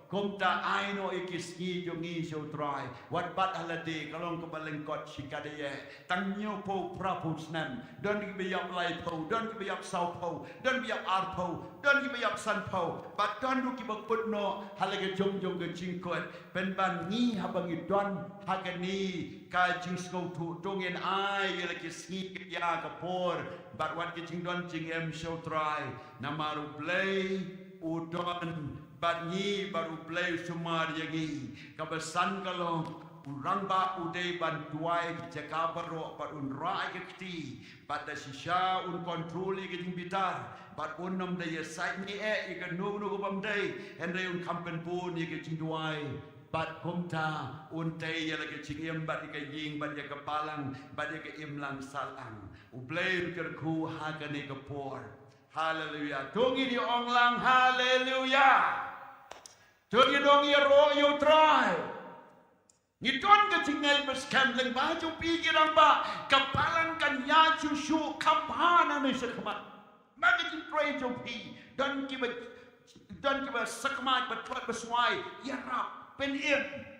Kumta aino ikiski jongi so try. What bat halade kalong kebaleng kot shikadeye. Tangyo po prapusnan. Don't give me up life po. Don't give me up south po. Don't give me up art po. Don't give me up sun po. But don't give me put no halage jong ke jingkot. Pen ban ni habang idon hagani ka jing sko tu dongin ai yelake ski ya kapor. But what ke jing don jing em so try. Namaru play udon bat ni baru play sumar yangi kabasan kalong urang ba uday bantuai jaka baro bat unra ikti bat da shisha un control ikin bitar bat unam da yesai ni ikan no ko bamdai and un kampen pun ikin duai bat kumta untai yalake chingem bat ikan ying bat ya kapalang bat ya imlang salang ublay kerku hagane kapor. Hallelujah. Tungi di onglang hallelujah. Tungi dong ya ro you try. Ni don ke tinggal berskambling baju pikiran ba kapalan kan ya cusu kapana ni sekmat. Maka jin try jo pi. Don't give a sekmat but what beswai. Ya rap pen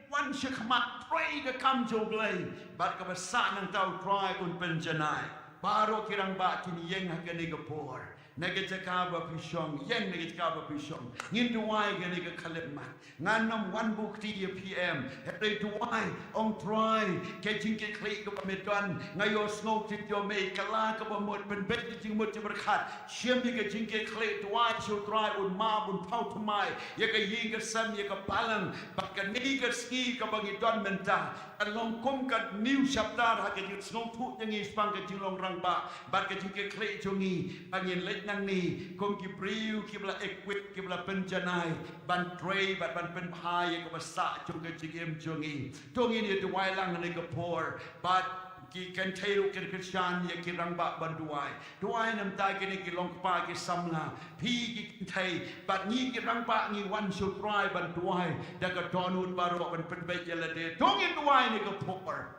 one sekmat try ke kam jo blay. Bat kebesan nang tau try kun penjanai. Baru kirang ba kini yeng hakani gapor. Nagajakaba pishong, yen nagajakaba pishong. Ngindu wai gani ka kalimmat. Nganam one bukti ya PM. Hepre duwai ong try. Kajing ke klik ka pamedon. Ngayo snow tit yo me kala ka pamod pen bet jing mut berkat. Siem ya kajing ke klik duwai so try un ma un pau tumai. Ya ka ying ka sam ya ka palang. Bak ka ni ka ski ka bangidon menta. Along kum ka new chapter ha kajing snow tu yang ispang kajing long rang ba. Bak kajing ke klik jongi bangin let nang ni kong ki priu ki bla equip ki bla penjanai ban tray ban pen phai ka basa chung ka jigem jongi tongi ni tu wai lang ni ka por but ki kan thairu ki krishan ye ki rang ba ban duai nam ta ki ni ki long pa ki samla phi ki thai but ni ki rang ba ni one so try ban duai da ka tonut baro ban pen be yela de tongi duai ni ka por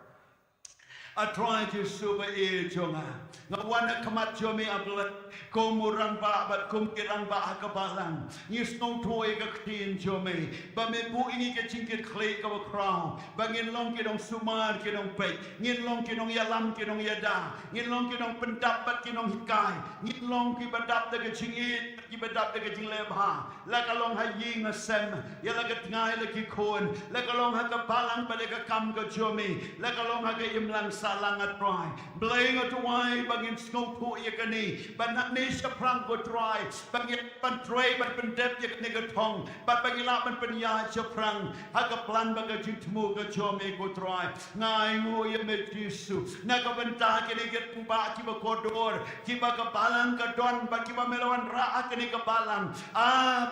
I try to super air jonga. Nga wana kamat jomi abla komurang ba bat kumkirang ba akabalang. Ni snow toy ka ktin jomi. Ba me bu ini ka cingkit clay ka crown. Ba ngin long kinong sumar kinong pek. Ngin long kinong yalam kinong yada. Ngin long kinong pendap bat kinong hikai. Ngin long ki badap da ka cingit ki badap da ka jinglebha. La ka long ha ying asem. Ya la ka ngai la ki kon. La ka long ha ka balang ba ka kam ka jomi. La ka long ha ka imlang salang at try. Blaying at why bangin scope po yakani. But not me sa prang go try. Bangin pan tray but pan dep yak negatong. But bangilap pan ya sa prang. Haka plan baga jitmo ka jome go try. Ngai mo ya met Yesu. Nakabanta kini get ba kiba kodor. Kiba ka balang ka don. Ba kiba melawan ra kini ka balang.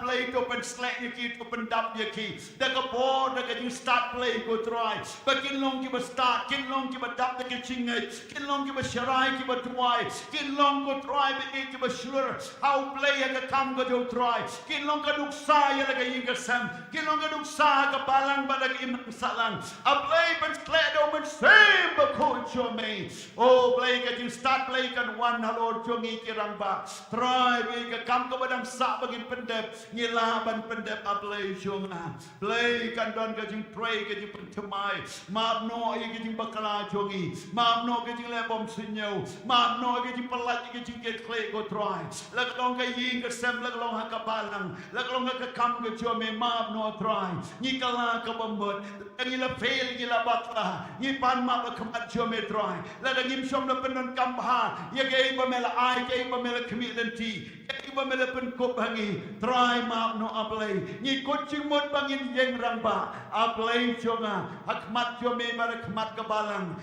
Play to pan slack yaki to pan dap yaki. Daka po daka you start play go try. Bakin long kiba start. Kin long kiba dap ke chingai kin long ki ba sharai ki ba tuai kin long ko try be ki ba shur how play ka kam ko jo try kin long ka duk sa ya la ka yin ka sam kin long ka duk sa ka balang ba la ka im salang a play but kledo but same ba ko jo me oh play ka you start play kan one halor jongi ki rang ba try be ka kam ko ba dang sa ba kin pendep ngila ban pendep a play jonga play kan don ka jing pray ka jing pentemai maaf no ye ki jing bakala jongi maaf no ke jing le bom sinyo maaf no ke jing pelat ke jing ke kle go try la long ka ying ke sem la long ha ka balang la long ka kam ke jo me maaf no try ni kala ka bomot ngi la fail ngi la batla ni pan ma ba kamat jo me try la da ngim som la penon kam ha ye ke ba me la ai ke ba me la community ke ba me la pen kop hangi try maaf no aplay ni ko ching mot bangin yeng rang ba aplay jo nga hakmat jo me ba khmat ka balang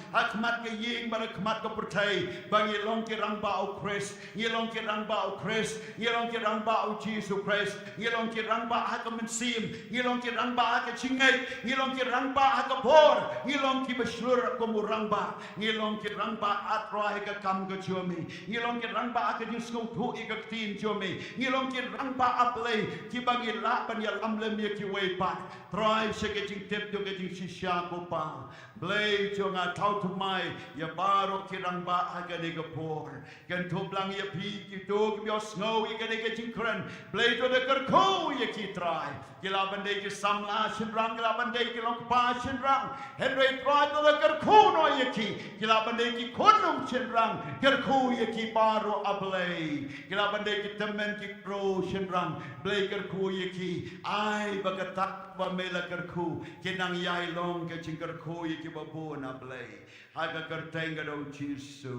mat ke ying bara mat ko pertai bangi long ke rang ba o Christ ye long ke rang ba o Christ ye long ke rang ba o Jesus Christ ye long ke rang ba ha ka mensim ye long ke rang ba ha ka chingai ye long ke rang ba ha ka bor ye long ke beslur ko murang ba ye long ke rang ba atra ha ka kam ka chomi ye long ke rang ba ha ka disko thu e ka tin chomi ngilong ki rang ba aplay ki bangi la ban ya lam lem ye ki way pa try se ke jing tep do ke jing shisha ko pa blay jo nga thau thu mai ya baro ki rang ba aga ne ga por kan thu blang ya pi ki to ki yo snow ye ke jing kran blay to de kar ko ye ki try ki la ban de ki sam la shin rang la ban de ki long pa shin rang henry try to de kar ko no ye ki la ban de ki kon nong shin rang kar ko ye ki baro ablay ki la ban de ki temen ki pro shin rang blay kar ko ye ki ai ba ka tak ba me la kar ko ki nang yai long ke jing kar ko ye ki ba bo na blay ha ka kar teng ga do jisu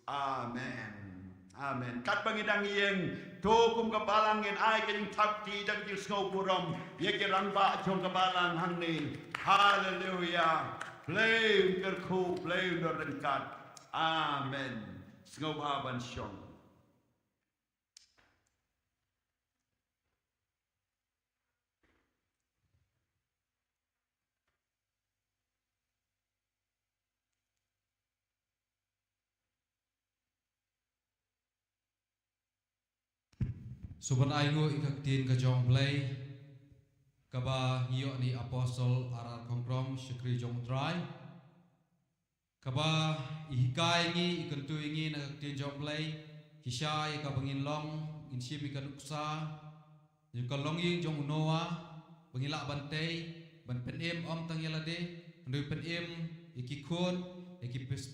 amen amen kat bangidang yeng to kum ka balang en ai ke jing thak ti dang ji snow buram ye ke rang ba chong ka balang hang ni hallelujah blame kar ko blame no ren kat amen snow ba ban shong Suban aingo ikaktin ka jong play kaba hiyo ni apostol arar kongkrom syukri jong try kaba ihikai ngi ikentu ingi nakaktin jong play hisai ka bangin long insim ikan uksa yung kalong yung jong unoa bangila bantay ban penem om tangyalade ndoy penem ikikon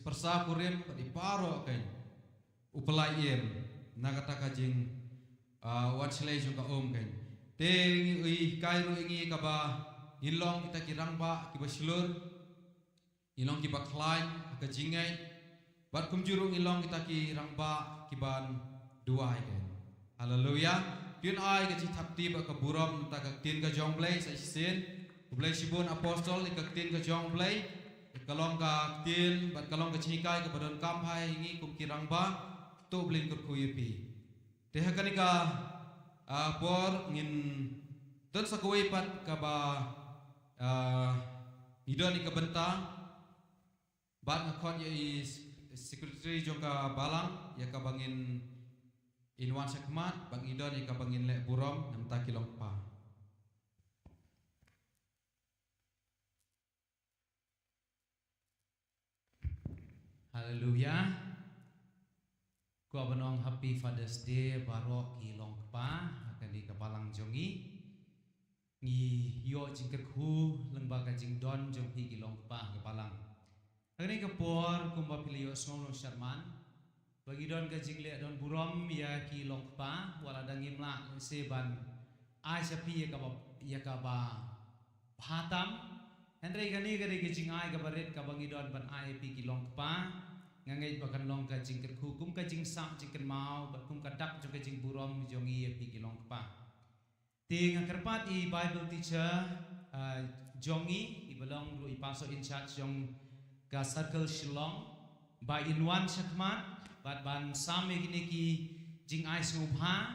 persa kurim padi paro kan upalaiem nakataka jing wat selai juga kan teng ui kai ru ingi kaba ilong kita kirang ba kiba silur ilong kiba klain ka jingai bat kumjurung ilong kita kirang ba kiban dua kan haleluya tin ai ka chithapti ba ka buram ta ka tin ka jongblai sa sin blai sibun apostol ka tin ka jongblai kalong ka tin bat kalong ka chikai ka badon kam hai ingi kum kirang ba to blin kur kuyepi Teha kanika por ngin ton sa kuway pat kaba idon ikabenta bat ngakon ya is secretary jong ka balang ya kabangin inwan sakmat bang idon ikabangin le burom nam ta kilong pa Hallelujah. Ko abanong happy Father's Day baro ki long pa akan di kapalang jongi ngi yo jingker khu lembaga jing don jong pi ki long pa kapalang agni kapor kumba pilio song sharman bagi don ka jingle don burom ya ki long pa wala dangim la se ban ai sapi ya ka ba phatam Henry gani gari ke jingai ka baret ka bangi don ban ai pi ki long pa ngangai bakan long ka jing kerku kum ka jing sam jing ken mau bat kum ka dak jong ka jing burom jong i pi ki long pa ting kerpat I Bible teacher jongi I belong ru I paso in charge jong ka circle Shillong by in one sakmat bat ban sam gini ki jing ai subha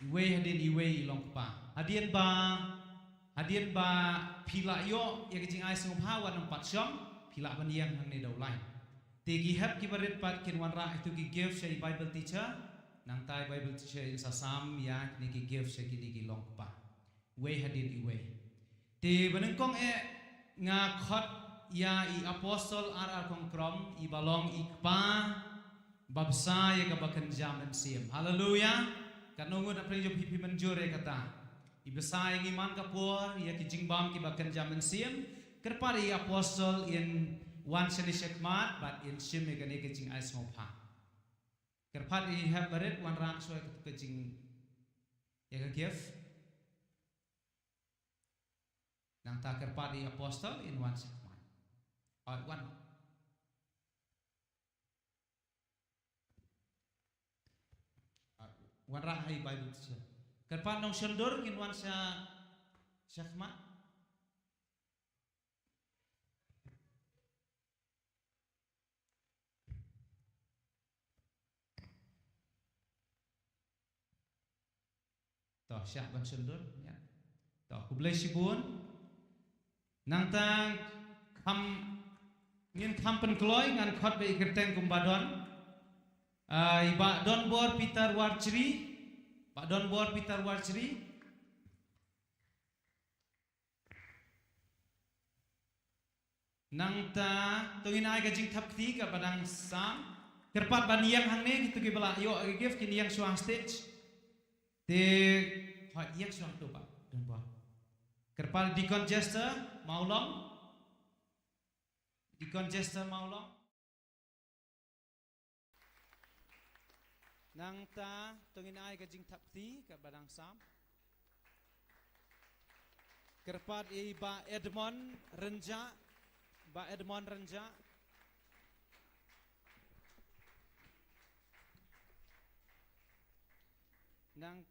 we hadin I we long pa hadien ba pila yo ya jing ai subha wan 4 syom pila ban yang hang ne dau lain Tegi hap ki barit pat kin wan ra itu ki give shay Bible teacher nang tai Bible teacher in sasam ya ni ki give shay ki ni long pa we hadin I we te banengkong nga khot ya I apostol ar kong krom I balong ikpa babsa ya ka bakan jaman sim haleluya kanungun apre jo pipi manjure kata I besa yang iman kapur ya ki jingbam ki bakan jaman sim kerpa I apostol in one senisek mat but in sim megane kecing ais mopa kerpat I have baret one rak so kecing ya ka give nang ta kerpat I apostol in one sek mat one rak hai Bible teacher kerpat nong sendur in one sek mat Toh syah ban sendur ya. Toh kublai sibun nang tang ngin kampen kloy ngan khot be kerteng kumbadon iba don bor Peter Warchri Pak Don Bor Peter Warchri. Nang ta tungin ai gajing thap thi ka padang sam. Kerpat ban yang hang ne gitu ke bala yo give kin yang suang stage. Te hoi yang suang tu Pak Don Bor. Kerpal Deacon Jester Maulong. Deacon Jester Maulong. Nang ta tungin ai gajing thap thi ka padang sam. Kerpat Ba Edmond Renja. Ba Edmond Renja. Nang